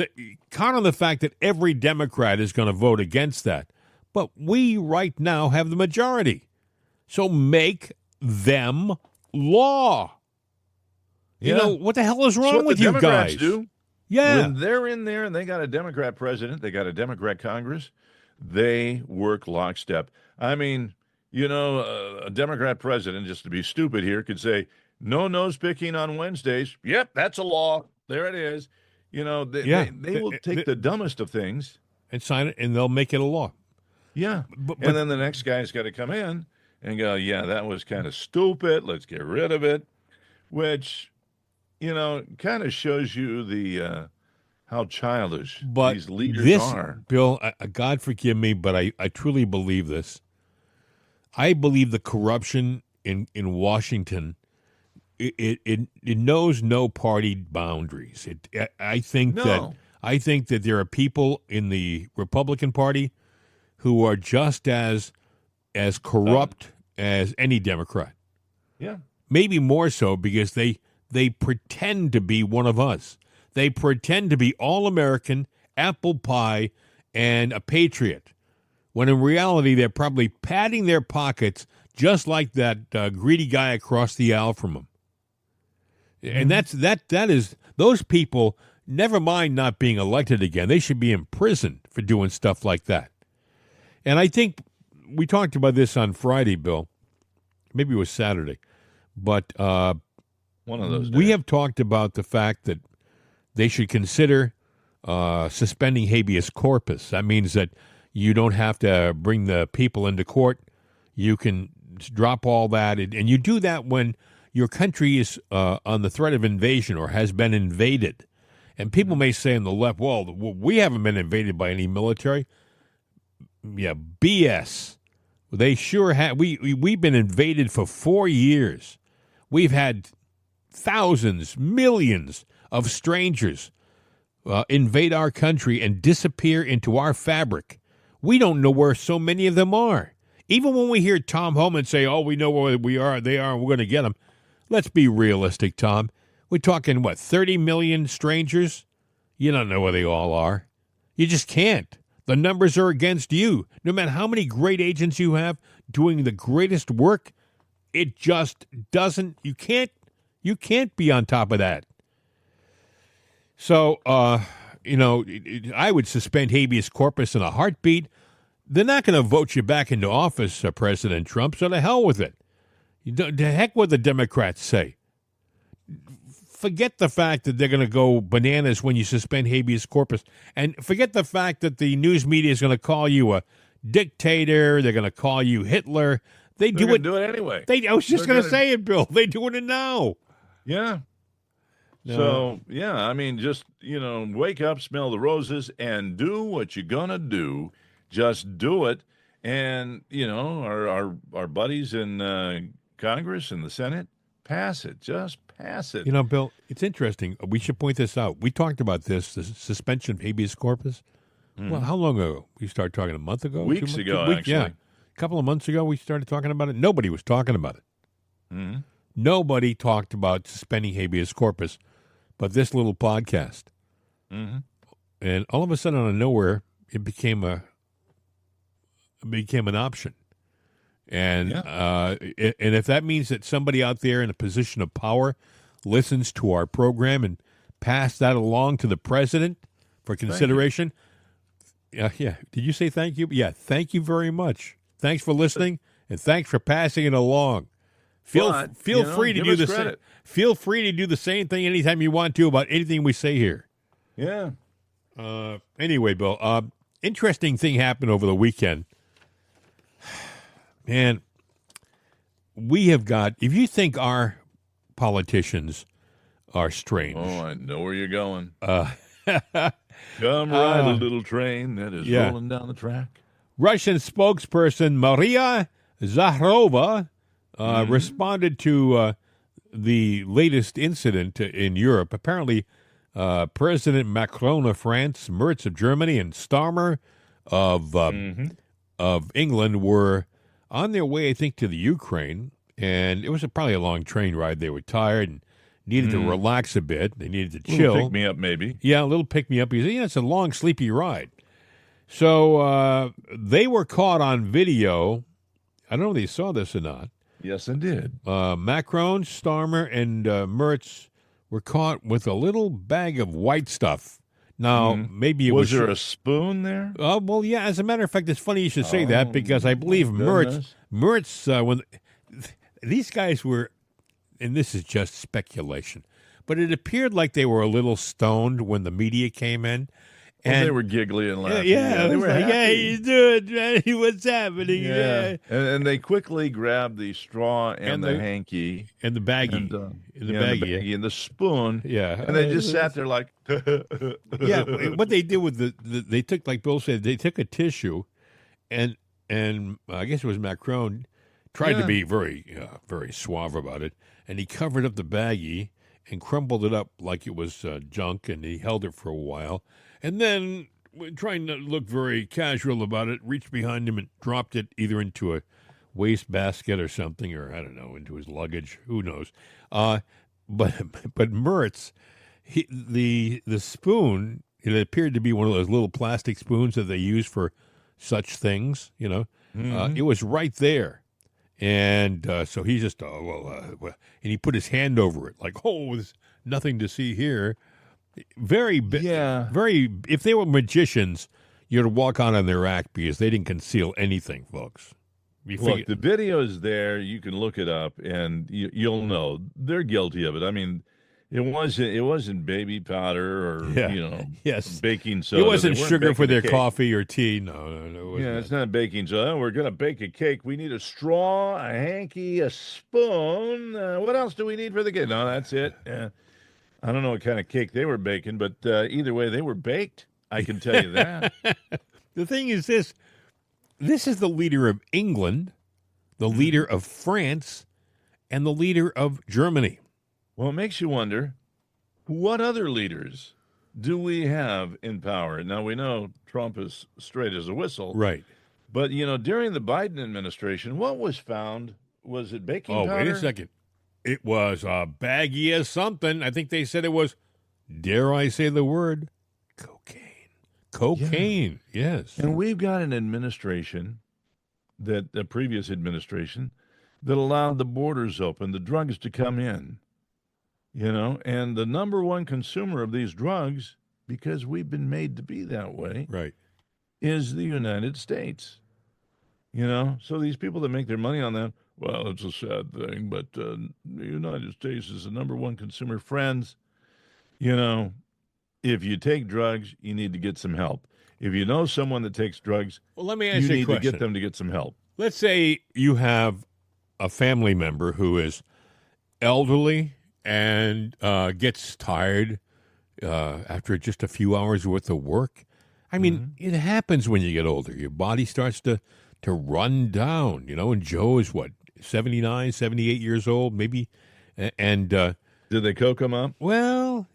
count on the fact that every Democrat is going to vote against that. But we right now have the majority. So make them law. You know, what the hell is wrong with you guys?
Do.
Yeah.
When they're in there and they got a Democrat president, they got a Democrat Congress, they work lockstep. I mean, a Democrat president, just to be stupid here, could say, no nose picking on Wednesdays. Yep, that's a law. There it is. They will take the dumbest of things
and sign it, and they'll make it a law.
Yeah. And then the next guy's got to come in and go, yeah, that was kind of stupid. Let's get rid of it, which, kind of shows you the how childish these leaders are.
Bill, God forgive me, but I truly believe this. I believe the corruption in Washington, it knows no party boundaries. I think that there are people in the Republican Party who are just as corrupt as any Democrat.
Yeah.
Maybe more so because they pretend to be one of us. They pretend to be all-American, apple pie, and a patriot, when in reality they're probably padding their pockets just like that greedy guy across the aisle from them. And that is those people. Never mind not being elected again; they should be in prison for doing stuff like that. And I think we talked about this on Friday, Bill. Maybe it was Saturday, but
one of those days.
We have talked about the fact that they should consider suspending habeas corpus. That means that you don't have to bring the people into court. You can drop all that, and you do that when your country is on the threat of invasion or has been invaded. And people may say on the left, well, we haven't been invaded by any military. Yeah, BS. They sure have. We've been invaded for 4 years. We've had thousands, millions of strangers invade our country and disappear into our fabric. We don't know where so many of them are. Even when we hear Tom Homan say, oh, we know where they are, and we're going to get them. Let's be realistic, Tom. We're talking, 30 million strangers? You don't know where they all are. You just can't. The numbers are against you. No matter how many great agents you have doing the greatest work, it just doesn't. You can't be on top of that. So, I would suspend habeas corpus in a heartbeat. They're not going to vote you back into office, President Trump, so to hell with it. The heck what the Democrats say. Forget the fact that they're going to go bananas when you suspend habeas corpus. And forget the fact that the news media is going to call you a dictator. They're going to call you Hitler. They're
going to do it anyway.
I was just going to say it, Bill. They're doing it now.
Yeah. No. So, yeah, I mean, just, wake up, smell the roses, and do what you're going to do. Just do it. And, our buddies in Congress and the Senate, pass it. Just pass it.
Bill, it's interesting. We should point this out. We talked about this, the suspension of habeas corpus. Well, how long ago? We started talking a month ago?
Weeks ago, actually.
Yeah. A couple of months ago, we started talking about it. Nobody was talking about it.
Mm-hmm.
Nobody talked about suspending habeas corpus, but this little podcast.
Mm-hmm.
And all of a sudden, out of nowhere, it became an option. And and if that means that somebody out there in a position of power listens to our program and pass that along to the president for consideration, yeah. Did you say thank you? Yeah, thank you very much. Thanks for listening, and thanks for passing it along. Feel free to do the same. Feel free to do the same thing anytime you want to about anything we say here.
Yeah.
Anyway, Bill, interesting thing happened over the weekend. Man, we have got, if you think our politicians are strange.
Oh, I know where you're going. Come ride a little train that is rolling down the track.
Russian spokesperson Maria Zakharova responded to the latest incident in Europe. Apparently, President Macron of France, Merz of Germany, and Starmer of England were on their way, I think, to the Ukraine, and it was probably a long train ride. They were tired and needed to relax a bit. They needed to chill.
Pick me up, maybe.
Yeah, a little pick me up. Because it's a long, sleepy ride. So they were caught on video. I don't know if they saw this or not.
Yes, I did.
Macron, Starmer, and Merz were caught with a little bag of white stuff. Now, maybe it
Was
was...
there a spoon there?
well, yeah, as a matter of fact, it's funny you should say that, because I believe
goodness.
Mertz, when these guys were, and this is just speculation, but it appeared like they were a little stoned when the media came in.
And they were giggly and laughing.
Yeah,
they
it
were
was like,
happy.
hey, you doing, man? What's happening?
Yeah. And they quickly grabbed the straw and the hanky.
And the baggie.
And,
the baggie.
And the spoon.
Yeah.
And they just sat there like...
Yeah, what they did with they took, like Bill said, they took a tissue, and I guess it was Macron, tried to be very, very suave about it, and he covered up the baggie and crumpled it up like it was junk, and he held it for a while. And then, trying to look very casual about it, reached behind him and dropped it either into a wastebasket or something, or I don't know, into his luggage. Who knows? But Mertz, the spoon, it appeared to be one of those little plastic spoons that they use for such things. It was right there, and so he just and he put his hand over it, like, there's nothing to see here. Very. If they were magicians, you'd walk on their act, because they didn't conceal anything, folks.
Look, the video is there. You can look it up, and you'll know they're guilty of it. I mean, it wasn't baby powder or baking soda.
It wasn't sugar for their coffee or tea. No.
It's not baking soda. We're gonna bake a cake. We need a straw, a hanky, a spoon. What else do we need for the cake? No, that's it. I don't know what kind of cake they were baking, but either way, they were baked. I can tell you that.
The thing is this is the leader of England, the leader of France, and the leader of Germany.
Well, it makes you wonder, what other leaders do we have in power? Now, we know Trump is straight as a whistle.
Right.
But, during the Biden administration, what was found? Was it baking powder?
Oh, wait a second. It was a baggie of something. I think they said it was, dare I say the word, cocaine. Yes.
And we've got an administration, the previous administration, that allowed the borders open, the drugs to come in, and the number one consumer of these drugs, because we've been made to be that way,
right,
is the United States. So these people that make their money on that, well, it's a sad thing, but the United States is the number one consumer. Friends, if you take drugs, you need to get some help. If you know someone that takes drugs,
let me ask you
need
a question.
to get them to get some help.
Let's say you have a family member who is elderly and gets tired after just a few hours worth of work. I mean, it happens when you get older. Your body starts to run down, and Joe is 79, 78 years old, maybe. And
did they coke him up?
Well,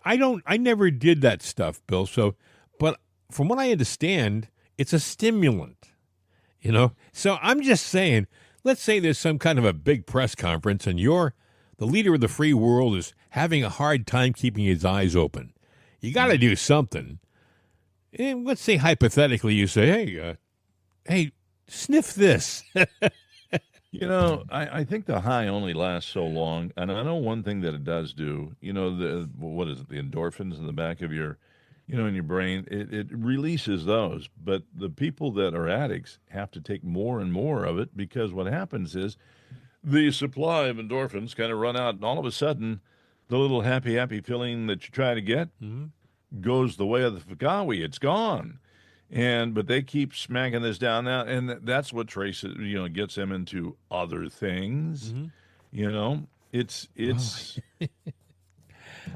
I never did that stuff, Bill. So, but from what I understand, it's a stimulant, So I'm just saying, let's say there's some kind of a big press conference and the leader of the free world is having a hard time keeping his eyes open. You got to do something. And let's say hypothetically you say, hey, sniff this.
I think the high only lasts so long, and I know one thing that it does do. What is it? The endorphins in the back of your, in your brain. It releases those, but the people that are addicts have to take more and more of it, because what happens is the supply of endorphins kind of run out, and all of a sudden, the little happy feeling that you try to get goes the way of the Fagawi. It's gone. But they keep smacking this down now, and that's what traces, gets them into other things. It's.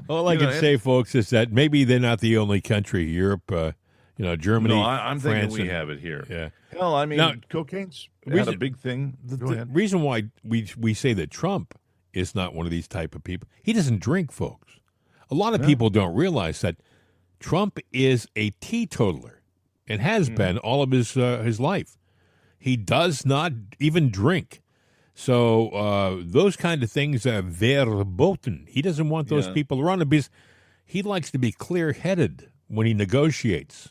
All I can say, folks, is that maybe they're not the only country. Europe, Germany.
No, I'm
France,
thinking we have it here.
Yeah.
Hell, I mean,
now,
cocaine's had a big thing.
The reason why we say that Trump is not one of these type of people, he doesn't drink, folks. A lot of people don't realize that Trump is a teetotaler. And has been all of his life. He does not even drink. So those kind of things are verboten. He doesn't want those people around him, because he likes to be clear-headed when he negotiates.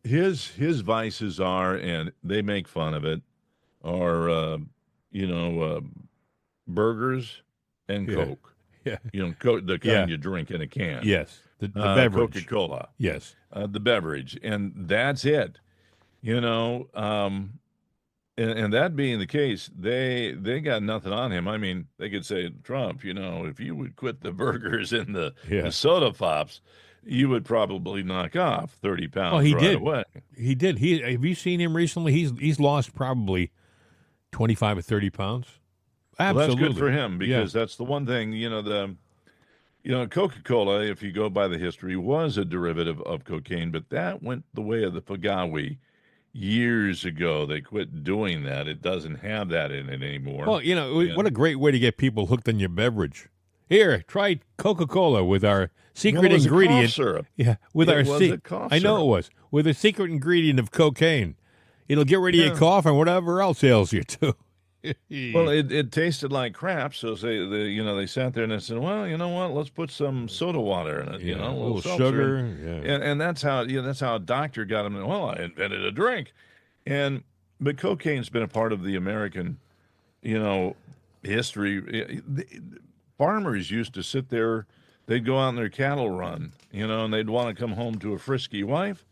His vices are, and they make fun of it, are burgers and Coke.
Yeah.
The kind you drink in a can.
Yes. The beverage.
Coca-Cola.
Yes.
The beverage, and that's it. And that being the case, they got nothing on him. I mean, they could say, Trump, if you would quit the burgers and the soda pops, you would probably knock off 30 pounds
he
right
did.
away.
He did. Have you seen him recently? He's lost probably 25 or 30 pounds. Absolutely.
Well, that's good for him, because that's the one thing, Coca-Cola, if you go by the history, was a derivative of cocaine, but that went the way of the Pagawi years ago. They quit doing that. It doesn't have that in it anymore.
Well, what a great way to get people hooked on your beverage. Here, try Coca-Cola with our secret ingredient.
Cough syrup.
Yeah, with
it was a cough
I know
syrup.
it was. With a secret ingredient of cocaine. It'll get rid of your cough and whatever else ails you too.
Well, it tasted like crap, so they sat there and they said, well, you know what? Let's put some soda water in it,
a little
seltzer.
sugar,
and that's how a doctor got him. Well, I invented a drink, but cocaine's been a part of the American, history. Farmers used to sit there, they'd go out on their cattle run, and they'd want to come home to a frisky wife,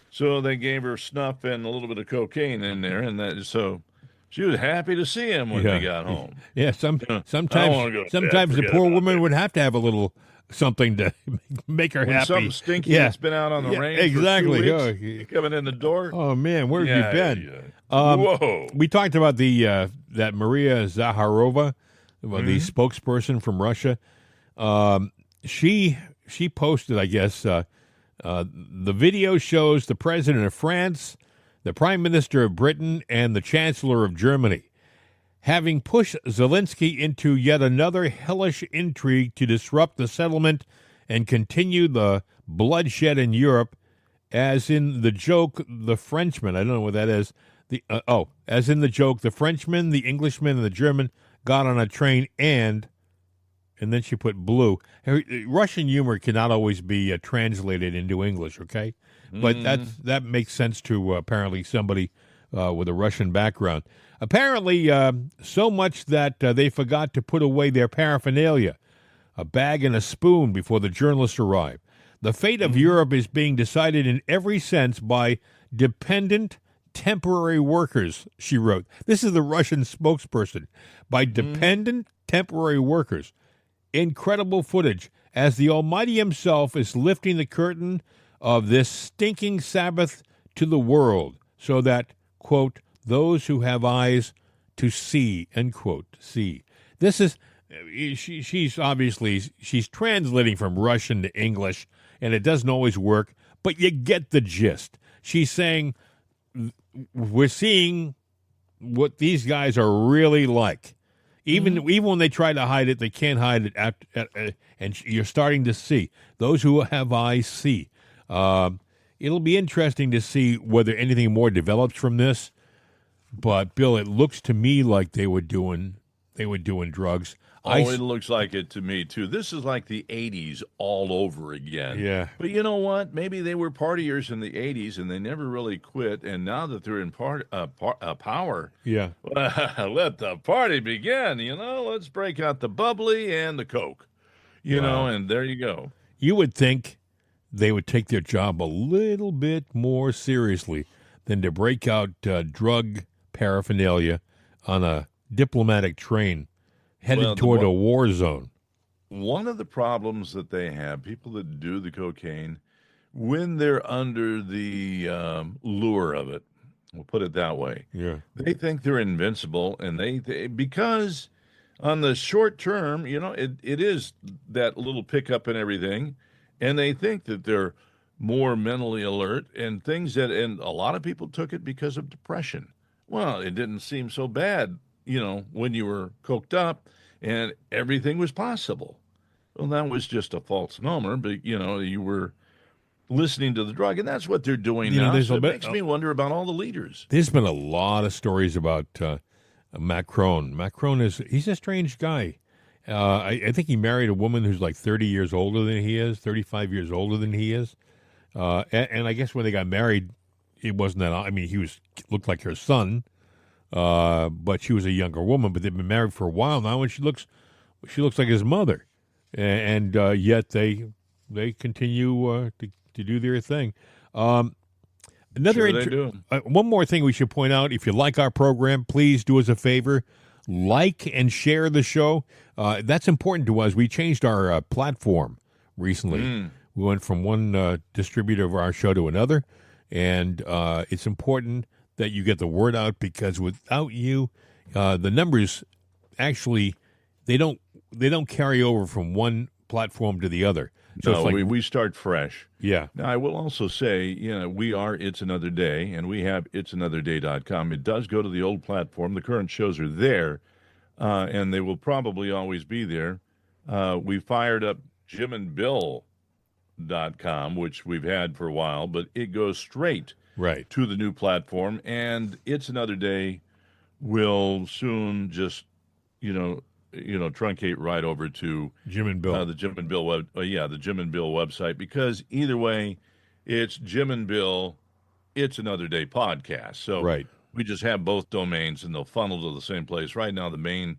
so they gave her snuff and a little bit of cocaine in there, and so. She was happy to see him when they got home.
Yeah, sometimes the poor woman would have to have a little something to make her happy.
Something stinky that's been out on the range
exactly.
for 2 weeks, coming in the door.
Oh man, where have you been?
Whoa!
We talked about that Maria Zakharova, the spokesperson from Russia. She posted, I guess, the video shows the president of France, the Prime Minister of Britain, and the Chancellor of Germany having pushed Zelensky into yet another hellish intrigue to disrupt the settlement and continue the bloodshed in Europe, as in the joke, the Frenchman, I don't know what that is, as in the joke, the Frenchman, the Englishman, and the German got on a train and then she put blue. Russian humor cannot always be translated into English, okay? But that makes sense to apparently somebody with a Russian background. Apparently, so much that they forgot to put away their paraphernalia, a bag and a spoon, before the journalists arrived. The fate of Europe is being decided in every sense by dependent temporary workers, she wrote. This is the Russian spokesperson. By dependent temporary workers. Incredible footage as the Almighty himself is lifting the curtain of this stinking Sabbath to the world, so that, quote, those who have eyes to see, end quote, see. This is, she's translating from Russian to English, and it doesn't always work, but you get the gist. She's saying, we're seeing what these guys are really like. Even when they try to hide it, they can't hide it, and you're starting to see. Those who have eyes see. It'll be interesting to see whether anything more develops from this. But Bill, it looks to me like they were doing drugs.
It looks like it to me too. This is like the 80s all over again.
Yeah.
But you know what? Maybe they were partiers in the 80s and they never really quit. And now that they're in power, let the party begin. Let's break out the bubbly and the Coke. And there you go.
You would think they would take their job a little bit more seriously than to break out drug paraphernalia on a diplomatic train headed toward a war zone.
One of the problems that they have, people that do the cocaine, when they're under the lure of it, we'll put it that way, they think they're invincible, and they because on the short term, it is that little pickup and everything, and they think that they're more mentally alert and things and a lot of people took it because of depression. Well, it didn't seem so bad, when you were coked up and everything was possible. Well, that was just a false number, but, you were listening to the drug, and that's what they're doing now. So it makes me wonder about all the leaders.
There's been a lot of stories about Macron. He's a strange guy. I think he married a woman who's like 30 years older than he is, 35 years older than he is. And I guess when they got married, it wasn't that. I mean, looked like her son, but she was a younger woman. But they've been married for a while now, and she looks like his mother. and yet they continue to do their thing. Another
Sure they do.
One more thing we should point out: if you like our program, please do us a favor, like and share the show. That's important to us. We changed our platform recently. We went from one distributor of our show to another, and it's important that you get the word out, because without you, the numbers actually they don't carry over from one platform to the other. So
No,
it's like,
we start fresh.
yeah,
Now, I will also say, we are It's Another Day, and we have it'sanotherday.com. It does go to the old platform. The current shows are there, and they will probably always be there. We fired up jimandbill.com, which we've had for a while, but it goes straight
right.
to the new platform, and It's Another Day will soon just, truncate right over to
Jim and Bill.
the Jim and Bill the Jim and Bill website, because either way, it's Jim and Bill, It's Another Day podcast. So
Right.
we just have both domains, and they'll funnel to the same place. Right now, the main,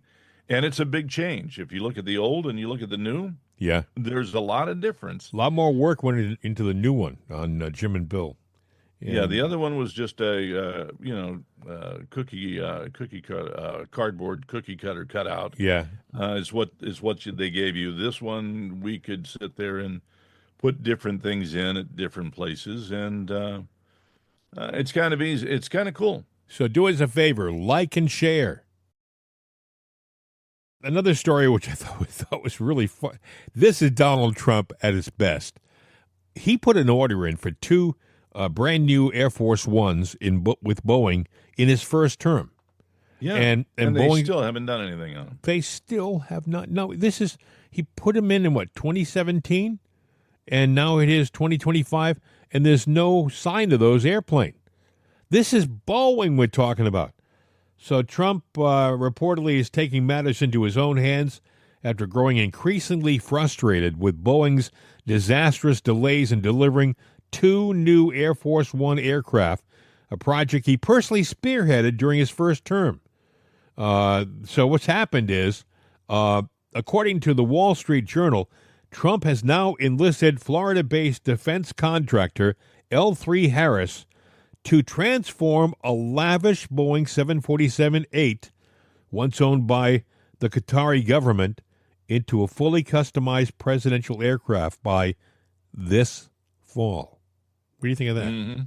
and it's a big change. If you look at the old and you look at the new,
Yeah,
there's a lot of difference.
a lot more work went into the new one on Jim and Bill.
Yeah, the other one was just a cardboard cookie cutter cutout.
Yeah,
Is what they gave you. This one, we could sit there and put different things in at different places, and it's kind of easy. It's kind of cool.
so do us a favor, like and share. Another story which I thought was really fun. This is Donald Trump at his best. He put an order in for two brand new Air Force Ones with Boeing in his first term.
Yeah,
and
they
Boeing
still haven't done anything on them.
They still have not. No, he put them in what, 2017, and now it is 2025, and there's no sign of those airplanes. This is Boeing we're talking about. So Trump reportedly is taking matters into his own hands after growing increasingly frustrated with Boeing's disastrous delays in delivering two new Air Force One aircraft, a project he personally spearheaded during his first term. So what's happened is, according to the Wall Street Journal, Trump has now enlisted Florida-based defense contractor L3 Harris to transform a lavish Boeing 747-8, once owned by the Qatari government, into a fully customized presidential aircraft by this fall. What do you think of that?
Mm-hmm.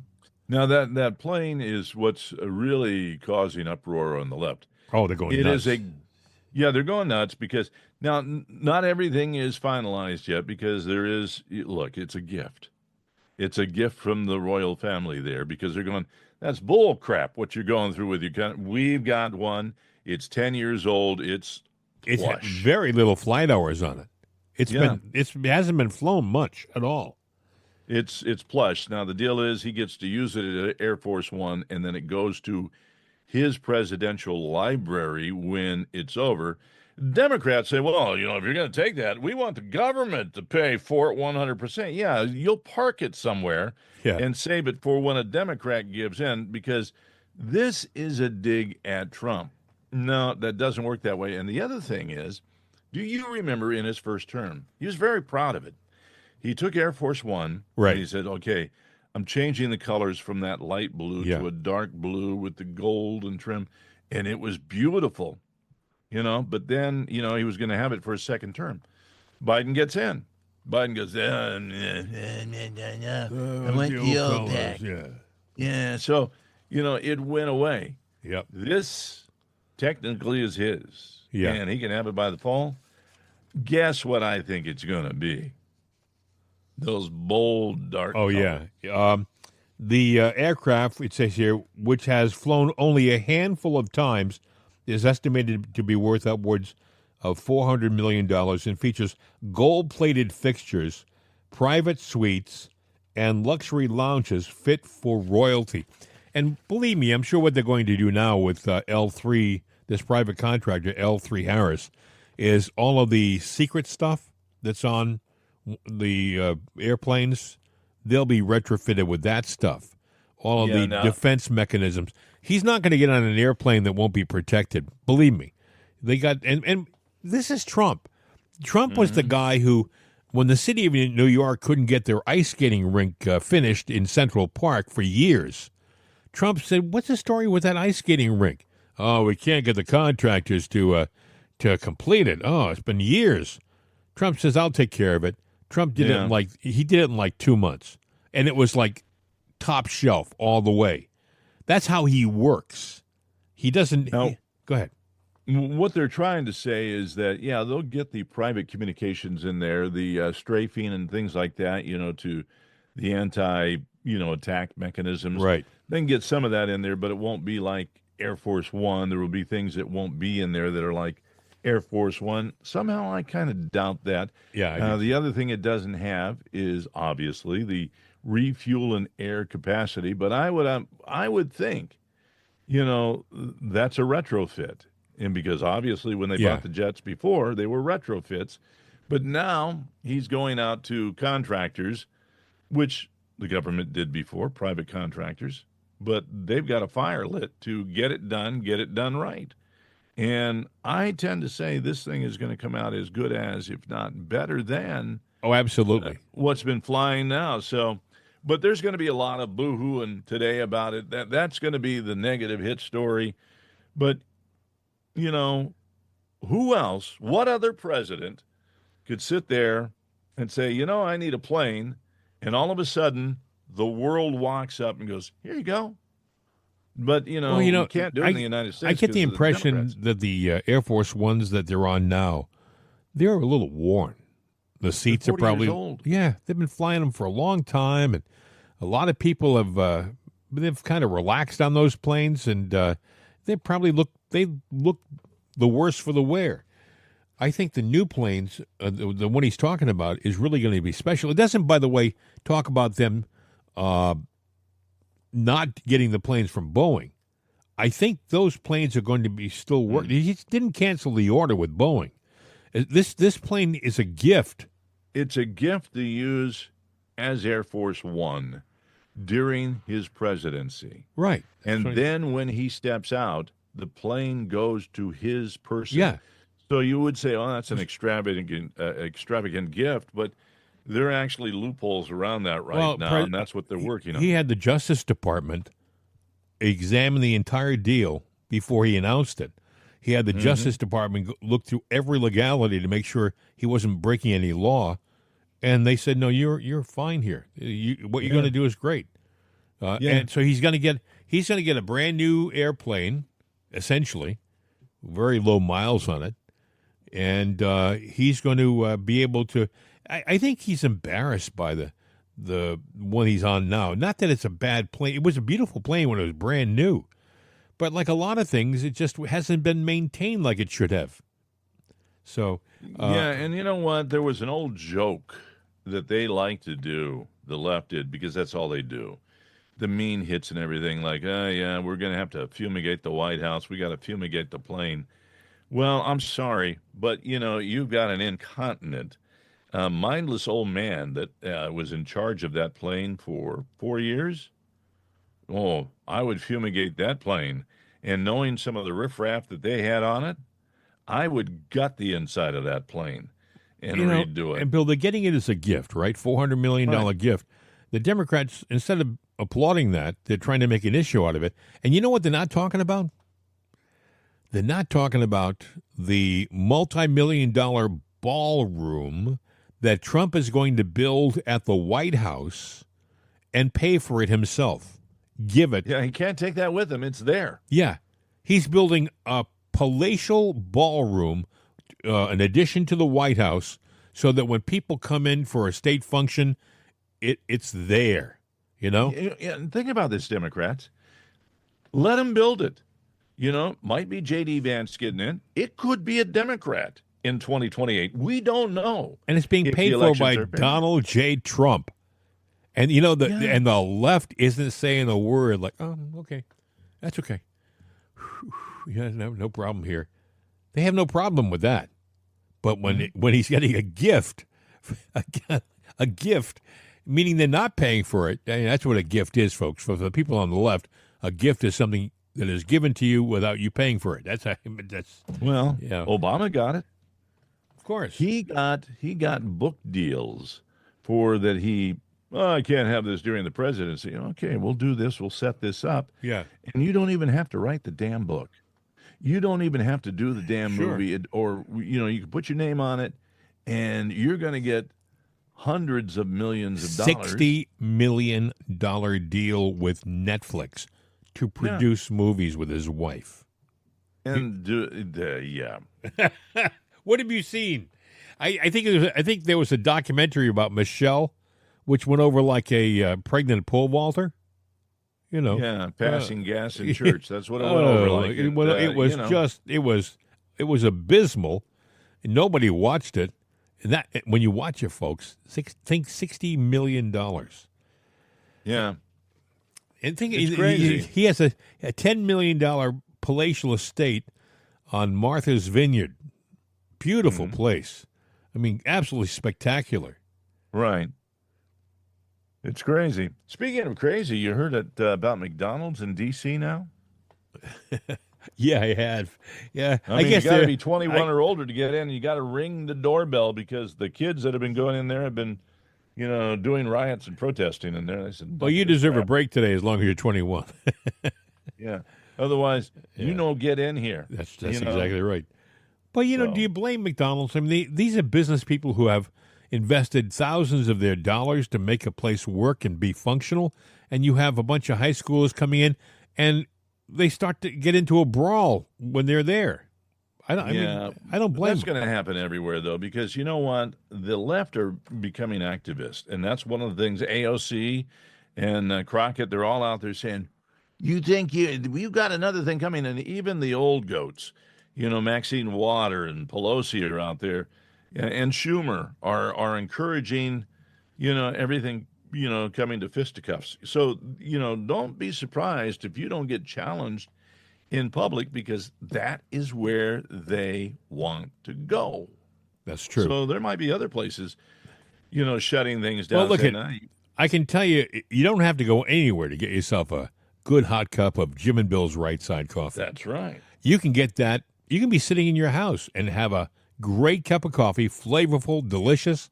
Now, that plane is what's really causing uproar on the left.
Oh, they're going nuts.
They're going nuts because now not everything is finalized yet, because it's a gift. It's a gift from the royal family there, because they're going, that's bull crap what you're going through with your country. We've got one. It's 10 years old. It's
had very little flight hours on it. It hasn't been flown much at all.
It's plush. Now, the deal is he gets to use it at Air Force One, and then it goes to his presidential library when it's over. Democrats say, well, if you're going to take that, we want the government to pay for it 100%. Yeah, you'll park it somewhere and save it for when a Democrat gives in, because this is a dig at Trump. No, that doesn't work that way. And the other thing is, do you remember in his first term, he was very proud of it. He took Air Force One,
right,
and he said, okay, I'm changing the colors from that light blue to a dark blue with the gold and trim, and it was beautiful, But then, he was going to have it for his second term. Biden gets in. Biden goes, I want the old back. Yeah, so, it went away.
Yep.
This technically is his.
Yeah.
And he can have it by the fall. Guess what I think it's going to be? Those bold, dark colors.
Yeah. The aircraft, it says here, which has flown only a handful of times, is estimated to be worth upwards of $400 million and features gold-plated fixtures, private suites, and luxury lounges fit for royalty. And believe me, I'm sure what they're going to do now with L3, this private contractor, L3 Harris, is all of the secret stuff that's on the airplanes, they'll be retrofitted with that stuff. All of the defense mechanisms. He's not going to get on an airplane that won't be protected. Believe me. They got and this is Trump. Trump was the guy who, when the city of New York couldn't get their ice skating rink finished in Central Park for years, Trump said, "What's the story with that ice skating rink? Oh, we can't get the contractors to complete it. Oh, it's been years." Trump says, "I'll take care of it." Trump did it in like 2 months, and it was like top shelf all the way. That's how he works. He doesn't.
No.
Go ahead.
What they're trying to say is that, they'll get the private communications in there, the strafing and things like that, to the anti, attack mechanisms.
Right.
They can get some of that in there, but it won't be like Air Force One. There will be things that won't be in there that are like Air Force One. Somehow I kind of doubt that.
Yeah.
The other thing it doesn't have is obviously the refuel and air capacity, but I would think, that's a retrofit. And because obviously when they bought the jets before, they were retrofits. But now he's going out to contractors, which the government did before, private contractors, but they've got a fire lit to get it done right. And I tend to say this thing is going to come out as good as, if not better than,
Oh, absolutely.
what's been flying now. So, but there's going to be a lot of boo-hooing today about it. That's going to be the negative hit story. But who else, what other president could sit there and say, I need a plane, and all of a sudden the world walks up and goes, here you go. But, you can't do it in the United States.
I get the impression
Democrats.
that the Air Force Ones that they're on now, they're a little worn. The seats are
40
probably
years old.
Yeah, they've been flying them for a long time, and a lot of people have they've kind of relaxed on those planes, and they probably look the worse for the wear. I think the new planes, the one he's talking about, is really going to be special. It doesn't, by the way, talk about them not getting the planes from Boeing. I think those planes are going to be still working. He didn't cancel the order with Boeing. This plane is a gift.
It's a gift to use as Air Force One during his presidency.
Right.
And then when he steps out, the plane goes to his person.
Yeah.
So you would say, oh, that's an extravagant gift, but there are actually loopholes around that now, and that's what they're working on.
He had the Justice Department examine the entire deal before he announced it. He had the Justice Department look through every legality to make sure he wasn't breaking any law, and they said, "No, you're fine here. What you're going to do is great." And so he's going to get a brand new airplane, essentially, very low miles on it, and he's going to be able to. I think he's embarrassed by the one he's on now. Not that it's a bad plane; it was a beautiful plane when it was brand new. But like a lot of things, it just hasn't been maintained like it should have. So
and you know what? There was an old joke that they like to do, the left did, because that's all they do. The mean hits and everything, like, we're going to have to fumigate the White House. We got to fumigate the plane. Well, I'm sorry, but, you've got an incontinent, mindless old man that was in charge of that plane for 4 years. Oh, I would fumigate that plane. And knowing some of the riffraff that they had on it, I would gut the inside of that plane and redo it.
And Bill, they're getting it as a gift, right? $400 million gift. The Democrats, instead of applauding that, they're trying to make an issue out of it. And you know what they're not talking about? They're not talking about the multi-million-dollar ballroom that Trump is going to build at the White House and pay for it himself. Give it.
Yeah, he can't take that with him. It's there.
Yeah. He's building a palatial ballroom in addition to the White House so that when people come in for a state function, it's there, Yeah,
and think about this, Democrats. Let them build it. Might be J.D. Vance getting in. It could be a Democrat in 2028. We don't know.
And it's being paid for by Donald J. Trump. And, and the left isn't saying a word like, oh, okay, that's okay. Yeah, no problem here. They have no problem with that. But when he's getting a gift, a gift, meaning they're not paying for it, I mean, that's what a gift is, folks. For the people on the left, a gift is something that is given to you without you paying for it. Obama got it. course.
He got book deals for that. I can't have this during the presidency. Okay, we'll do this. We'll set this up.
Yeah.
And you don't even have to write the damn book. You don't even have to do the damn movie, or you can put your name on it, and you're going to get hundreds of millions of dollars.
$60 million deal with Netflix to produce movies with his wife.
And yeah.
What have you seen? I think there was a documentary about Michelle, which went over like a pregnant pole vaulter.
Yeah, passing gas in church. That's what it went over like.
It was abysmal. And nobody watched it. And that when you watch it, folks, think $60 million.
Yeah.
And think
It's crazy.
He has a $10 million palatial estate on Martha's Vineyard. Beautiful place. I mean, absolutely spectacular.
Right. It's crazy. Speaking of crazy, you heard it about McDonald's in D.C. now?
Yeah, I have. Yeah,
I guess you got to be 21
I-
or older to get in. You got to ring the doorbell because the kids that have been going in there have been, doing riots and protesting in there. I said,
Well, you deserve a break today as long as you're 21.
Yeah. Otherwise, get in here.
That's exactly right. But, do you blame McDonald's? I mean, these are business people who have invested thousands of their dollars to make a place work and be functional, and you have a bunch of high schoolers coming in, and they start to get into a brawl when they're there. I don't blame
That's
them.
going to happen everywhere, though, because you know what? The left are becoming activists, and that's one of the things AOC and Crockett, they're all out there saying, you think you got another thing coming, and even the old goats, Maxine Water and Pelosi are out there, and Schumer are encouraging, everything, coming to fisticuffs. So, don't be surprised if you don't get challenged in public because that is where they want to go.
That's true.
So there might be other places, shutting things down.
Well, look,
saying,
I can tell you, you don't have to go anywhere to get yourself a good hot cup of Jim and Bill's Right Side coffee.
That's right.
You can get that. You can be sitting in your house and have a great cup of coffee, flavorful, delicious.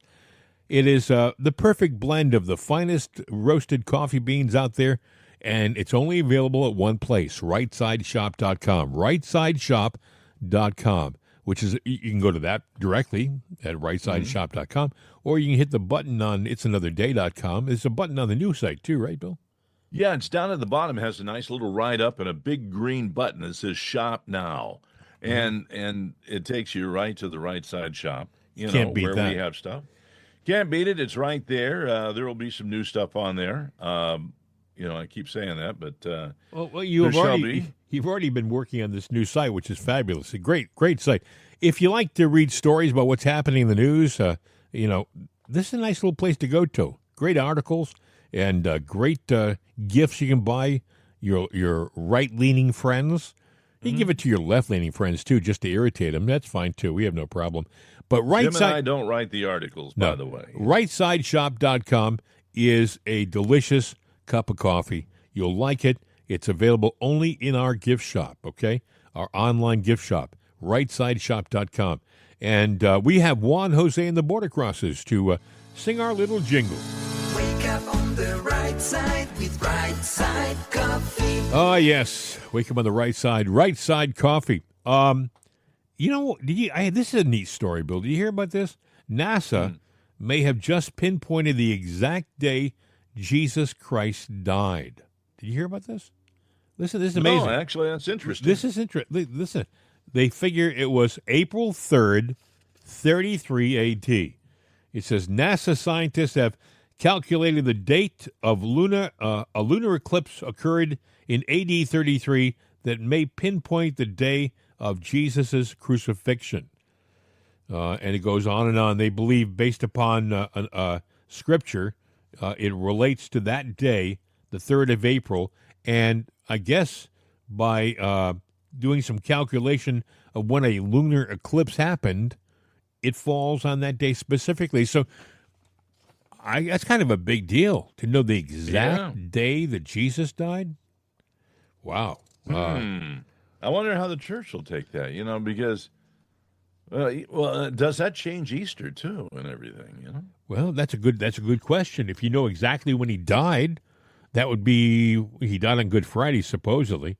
It is the perfect blend of the finest roasted coffee beans out there, and it's only available at one place, rightsideshop.com. Rightsideshop.com, which is, you can go to that directly at rightsideshop.com, or you can hit the button on it'sanotherday.com. There's a button on the new site too, right, Bill?
Yeah, it's down at the bottom. It has a nice little write up and a big green button that says Shop Now. And it takes you right to the Right Side Shop,
Can't beat
where
that.
we have stuff. Can't beat it. It's right there. There will be some new stuff on there. I keep saying that, but
Well, you've already been working on this new site, which is fabulous. A great site. If you like to read stories about what's happening in the news, this is a nice little place to go to. Great articles and great gifts you can buy your right-leaning friends. You can give it to your left-leaning friends, too, just to irritate them. That's fine, too. We have no problem. But
Jim and I don't write the articles, by the way.
RightSideShop.com is a delicious cup of coffee. You'll like it. It's available only in our gift shop, okay? Our online gift shop, RightSideShop.com. And we have Juan Jose and the Border Crossers to sing our little jingle.
Wake up on the right side with Right Side Coffee.
Oh, yes. Wake up on the right side. Right Side Coffee. This is a neat story, Bill. Did you hear about this? NASA may have just pinpointed the exact day Jesus Christ died. Did you hear about this? Listen, this is amazing.
No, actually, that's interesting.
This is interesting. Listen, they figure it was April 3rd, 33 A.D. It says NASA scientists have calculated the date of a lunar eclipse occurred in AD 33 that may pinpoint the day of Jesus' crucifixion. And it goes on and on. They believe, based upon Scripture, it relates to that day, the 3rd of April. And I guess by doing some calculation of when a lunar eclipse happened, it falls on that day specifically. So that's kind of a big deal to know the exact day that Jesus died. Wow.
I wonder how the church will take that, because Does that change Easter too and everything? You know.
Well, that's a good question. If you know exactly when he died, that would be he died on Good Friday, supposedly.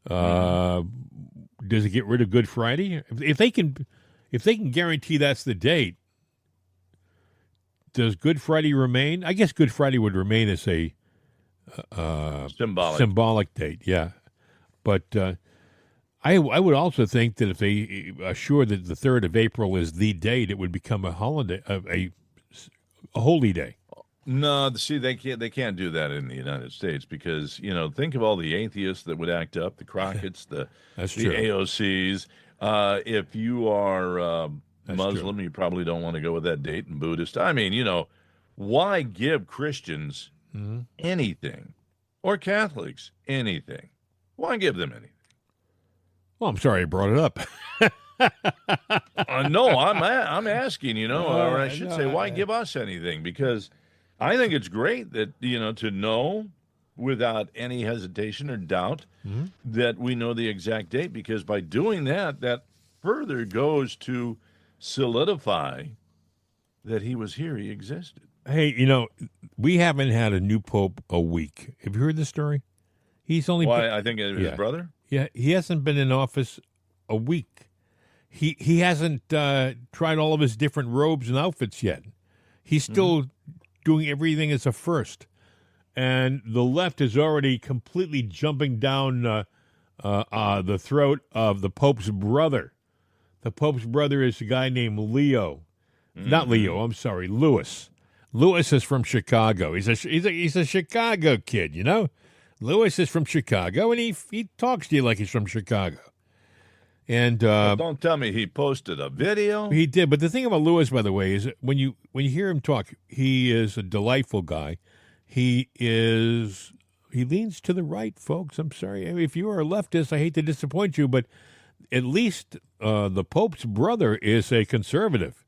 Does it get rid of Good Friday? If they can guarantee that's the date, does Good Friday remain? I guess Good Friday would remain as a symbolic date. Yeah, but I would also think that if they assure that the 3rd of April is the date, it would become a holiday, a holy day.
No, see, they can't do that in the United States because think of all the atheists that would act up, the Crockett's, the
true.
AOCs. If you are Muslim,
true.
you probably don't want to go with that date. And Buddhist, I mean, why give Christians anything or Catholics anything? Why give them anything?
Well, I'm sorry I brought it up.
No, I'm asking, or I should say, why give us anything? Because I think it's great that, to know without any hesitation or doubt that we know the exact date, because by doing that, that further goes to solidify that he was here, he existed.
Hey, we haven't had a new pope a week. Have you heard the story? He's only
I think it was his brother?
Yeah, he hasn't been in office a week. He hasn't tried all of his different robes and outfits yet. He's still doing everything as a first. And the left is already completely jumping down the throat of the Pope's brother. The Pope's brother is a guy named Leo. Not Leo, I'm sorry, Louis. Louis is from Chicago. He's a Chicago kid, Louis is from Chicago, and he talks to you like he's from Chicago. And
don't tell me he posted a video.
He did, but the thing about Louis, by the way, is when you hear him talk, he is a delightful guy. He leans to the right, folks. I'm sorry. I mean, if you are a leftist, I hate to disappoint you, but at least the Pope's brother is a conservative,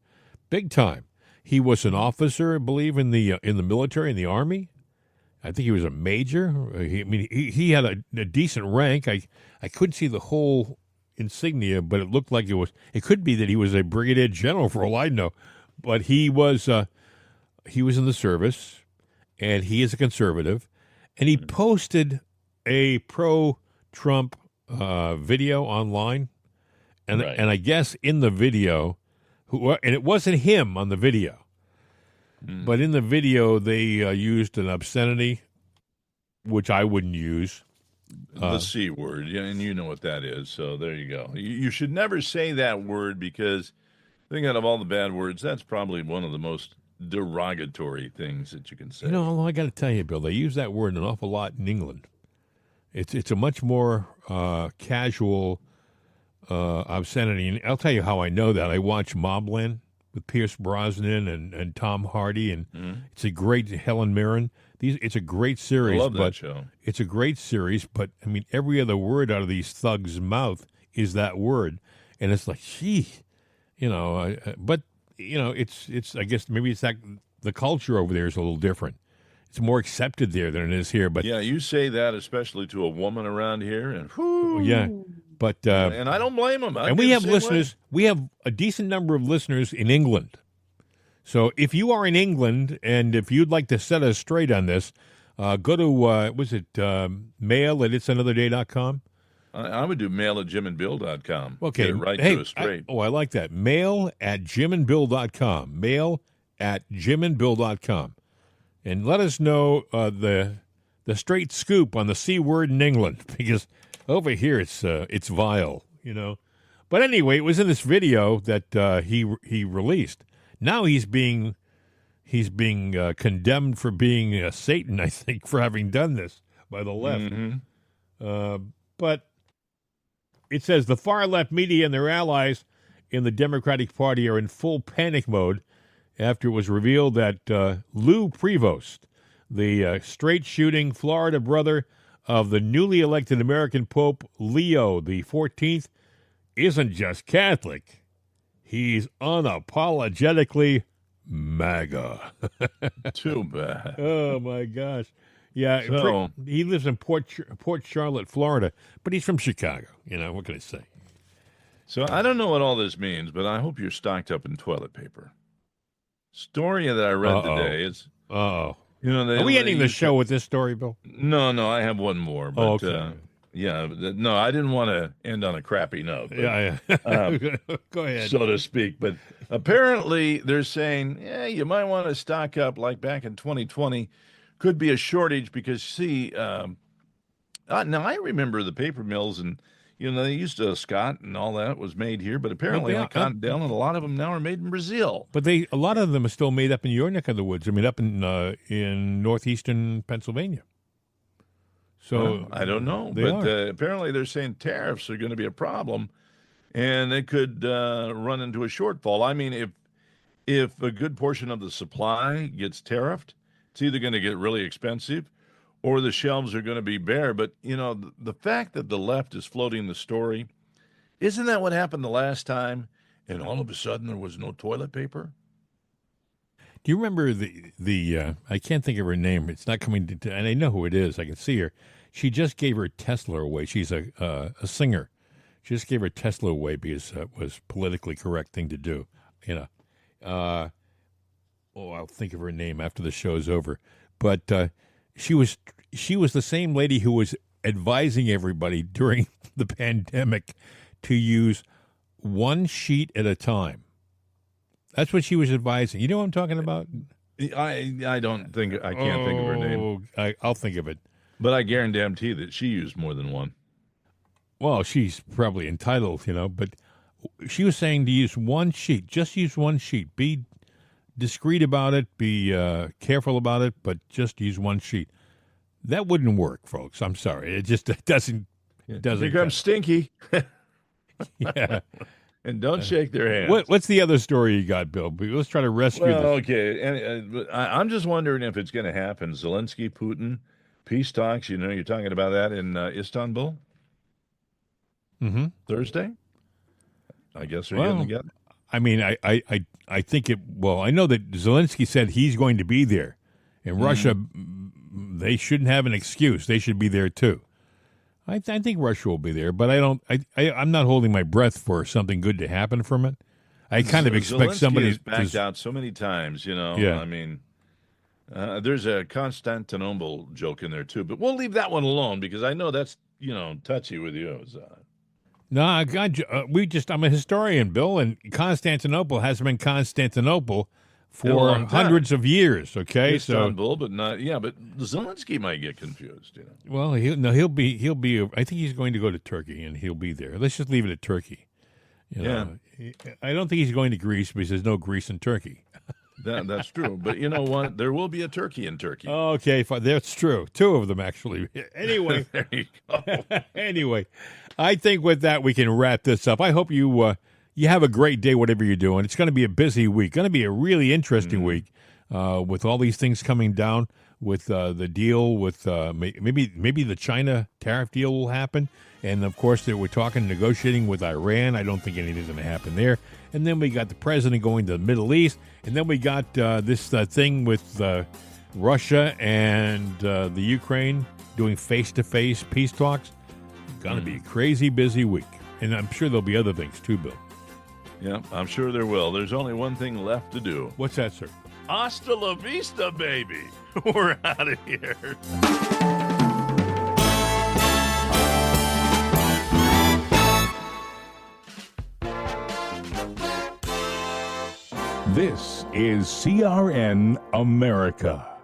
big time. He was an officer, I believe, in the military, in the army. I think he was a major. He had a decent rank. I couldn't see the whole insignia, but it looked like it could be that he was a brigadier general for all I know. But he was in the service, and he is a conservative, and he posted a pro-Trump video online, and I guess in the video, and it wasn't him on the video, but in the video they used an obscenity, which I wouldn't use.
The C word, and you know what that is, so there you go. You should never say that word, because I think out of all the bad words, that's probably one of the most derogatory things that you can say.
I got to tell you, Bill, they use that word an awful lot in England. It's a much more casual obscenity, and I'll tell you how I know that. I watch Mobland with Pierce Brosnan and Tom Hardy, and it's a great Helen Mirren. It's a great series.
I love that show. It's
a great series, but I mean, every other word out of these thugs' mouth is that word, and it's like, gee, but it's. I guess maybe it's that the culture over there is a little different. It's more accepted there than it is here. But
yeah, you say that especially to a woman around here, and whew,
yeah, but
and I don't blame them.
And we have listeners. We have a decent number of listeners in England. So if you are in England and if you'd like to set us straight on this, go to mail at itsanotherday.com?
I would do mail at jimandbill.com.
Okay.
Get it right to us straight.
I like that. Mail at jimandbill.com. Mail at jimandbill.com. And let us know the straight scoop on the C word in England, because over here it's vile, But anyway, it was in this video that he released. Now he's being condemned for being Satan, I think, for having done this by the left. But it says the far left media and their allies in the Democratic Party are in full panic mode after it was revealed that Lou Prevost, the straight-shooting Florida brother of the newly elected American Pope Leo the 14th, isn't just Catholic. He's unapologetically MAGA.
Too bad.
Oh, my gosh. Yeah,
So-
he lives in Port Charlotte, Florida, but he's from Chicago. What can I say?
So I don't know what all this means, but I hope you're stocked up in toilet paper. Story that I read today is,
Uh-oh.
Are
we ending the show with this story, Bill?
No, I have one more. But,
okay.
No, I didn't want to end on a crappy note. But,
Yeah. Go ahead.
so to speak. But apparently they're saying, you might want to stock up like back in 2020. Could be a shortage because, now I remember the paper mills and, they used to Scott and all that was made here, but apparently Continental and a lot of them now are made in Brazil.
But a lot of them are still made up in your neck of the woods. I mean, up in northeastern Pennsylvania. So
I don't know, but apparently they're saying tariffs are going to be a problem, and it could run into a shortfall. I mean, if a good portion of the supply gets tariffed, it's either going to get really expensive, or the shelves are going to be bare. But the fact that the left is floating the story, isn't that what happened the last time? And all of a sudden there was no toilet paper.
Do you remember the I can't think of her name. It's not coming to, and I know who it is. I can see her. She just gave her Tesla away. She's a singer. She just gave her Tesla away because it was politically correct thing to do. I'll think of her name after the show's over. But she was the same lady who was advising everybody during the pandemic to use one sheet at a time. That's what she was advising. You know what I'm talking about?
I don't think I can't think of her name.
I'll think of it.
But I guarantee that she used more than one.
Well, she's probably entitled, but she was saying to use one sheet. Just use one sheet. Be discreet about it. Be careful about it, but just use one sheet. That wouldn't work, folks. I'm sorry. It just doesn't.
Become stinky.
Yeah.
And don't shake their hands.
What's the other story you got, Bill? Let's try to rescue this.
Okay. And I'm just wondering if it's going to happen. Zelensky, Putin, peace talks. You're talking about that in Istanbul?
Mm-hmm.
Thursday? I guess they're getting together.
I mean, I think it. Well, I know that Zelensky said he's going to be there, and Russia, they shouldn't have an excuse. They should be there too. I think Russia will be there, but I'm not holding my breath for something good to happen from it. I kind of expect somebody
has backed out so many times.
Yeah.
I mean, there's a Constantinople joke in there too, but we'll leave that one alone because I know that's touchy with you.
No, God, I'm a historian, Bill, and Constantinople hasn't been Constantinople for hundreds of years. Okay,
Istanbul, but not. Yeah, but Zelensky might get confused.
Well, he'll be. I think he's going to go to Turkey, and he'll be there. Let's just leave it at Turkey. I don't think he's going to Greece because there's no Greece in Turkey.
That's true, but you know what? There will be a turkey in Turkey.
Okay, fine. That's true. Two of them, actually. Anyway.
There you go.
Anyway, I think with that, we can wrap this up. I hope you have a great day, whatever you're doing. It's going to be a busy week. Going to be a really interesting week with all these things coming down, with the deal, with maybe the China tariff deal will happen. And, of course, we're negotiating with Iran. I don't think anything's going to happen there. And then we got the president going to the Middle East. And then we got this thing with Russia and the Ukraine doing face-to-face peace talks. Going to be a crazy busy week. And I'm sure there'll be other things too, Bill.
Yeah, I'm sure there will. There's only one thing left to do.
What's that, sir?
Hasta la vista, baby. We're out of here.
This is CRN America.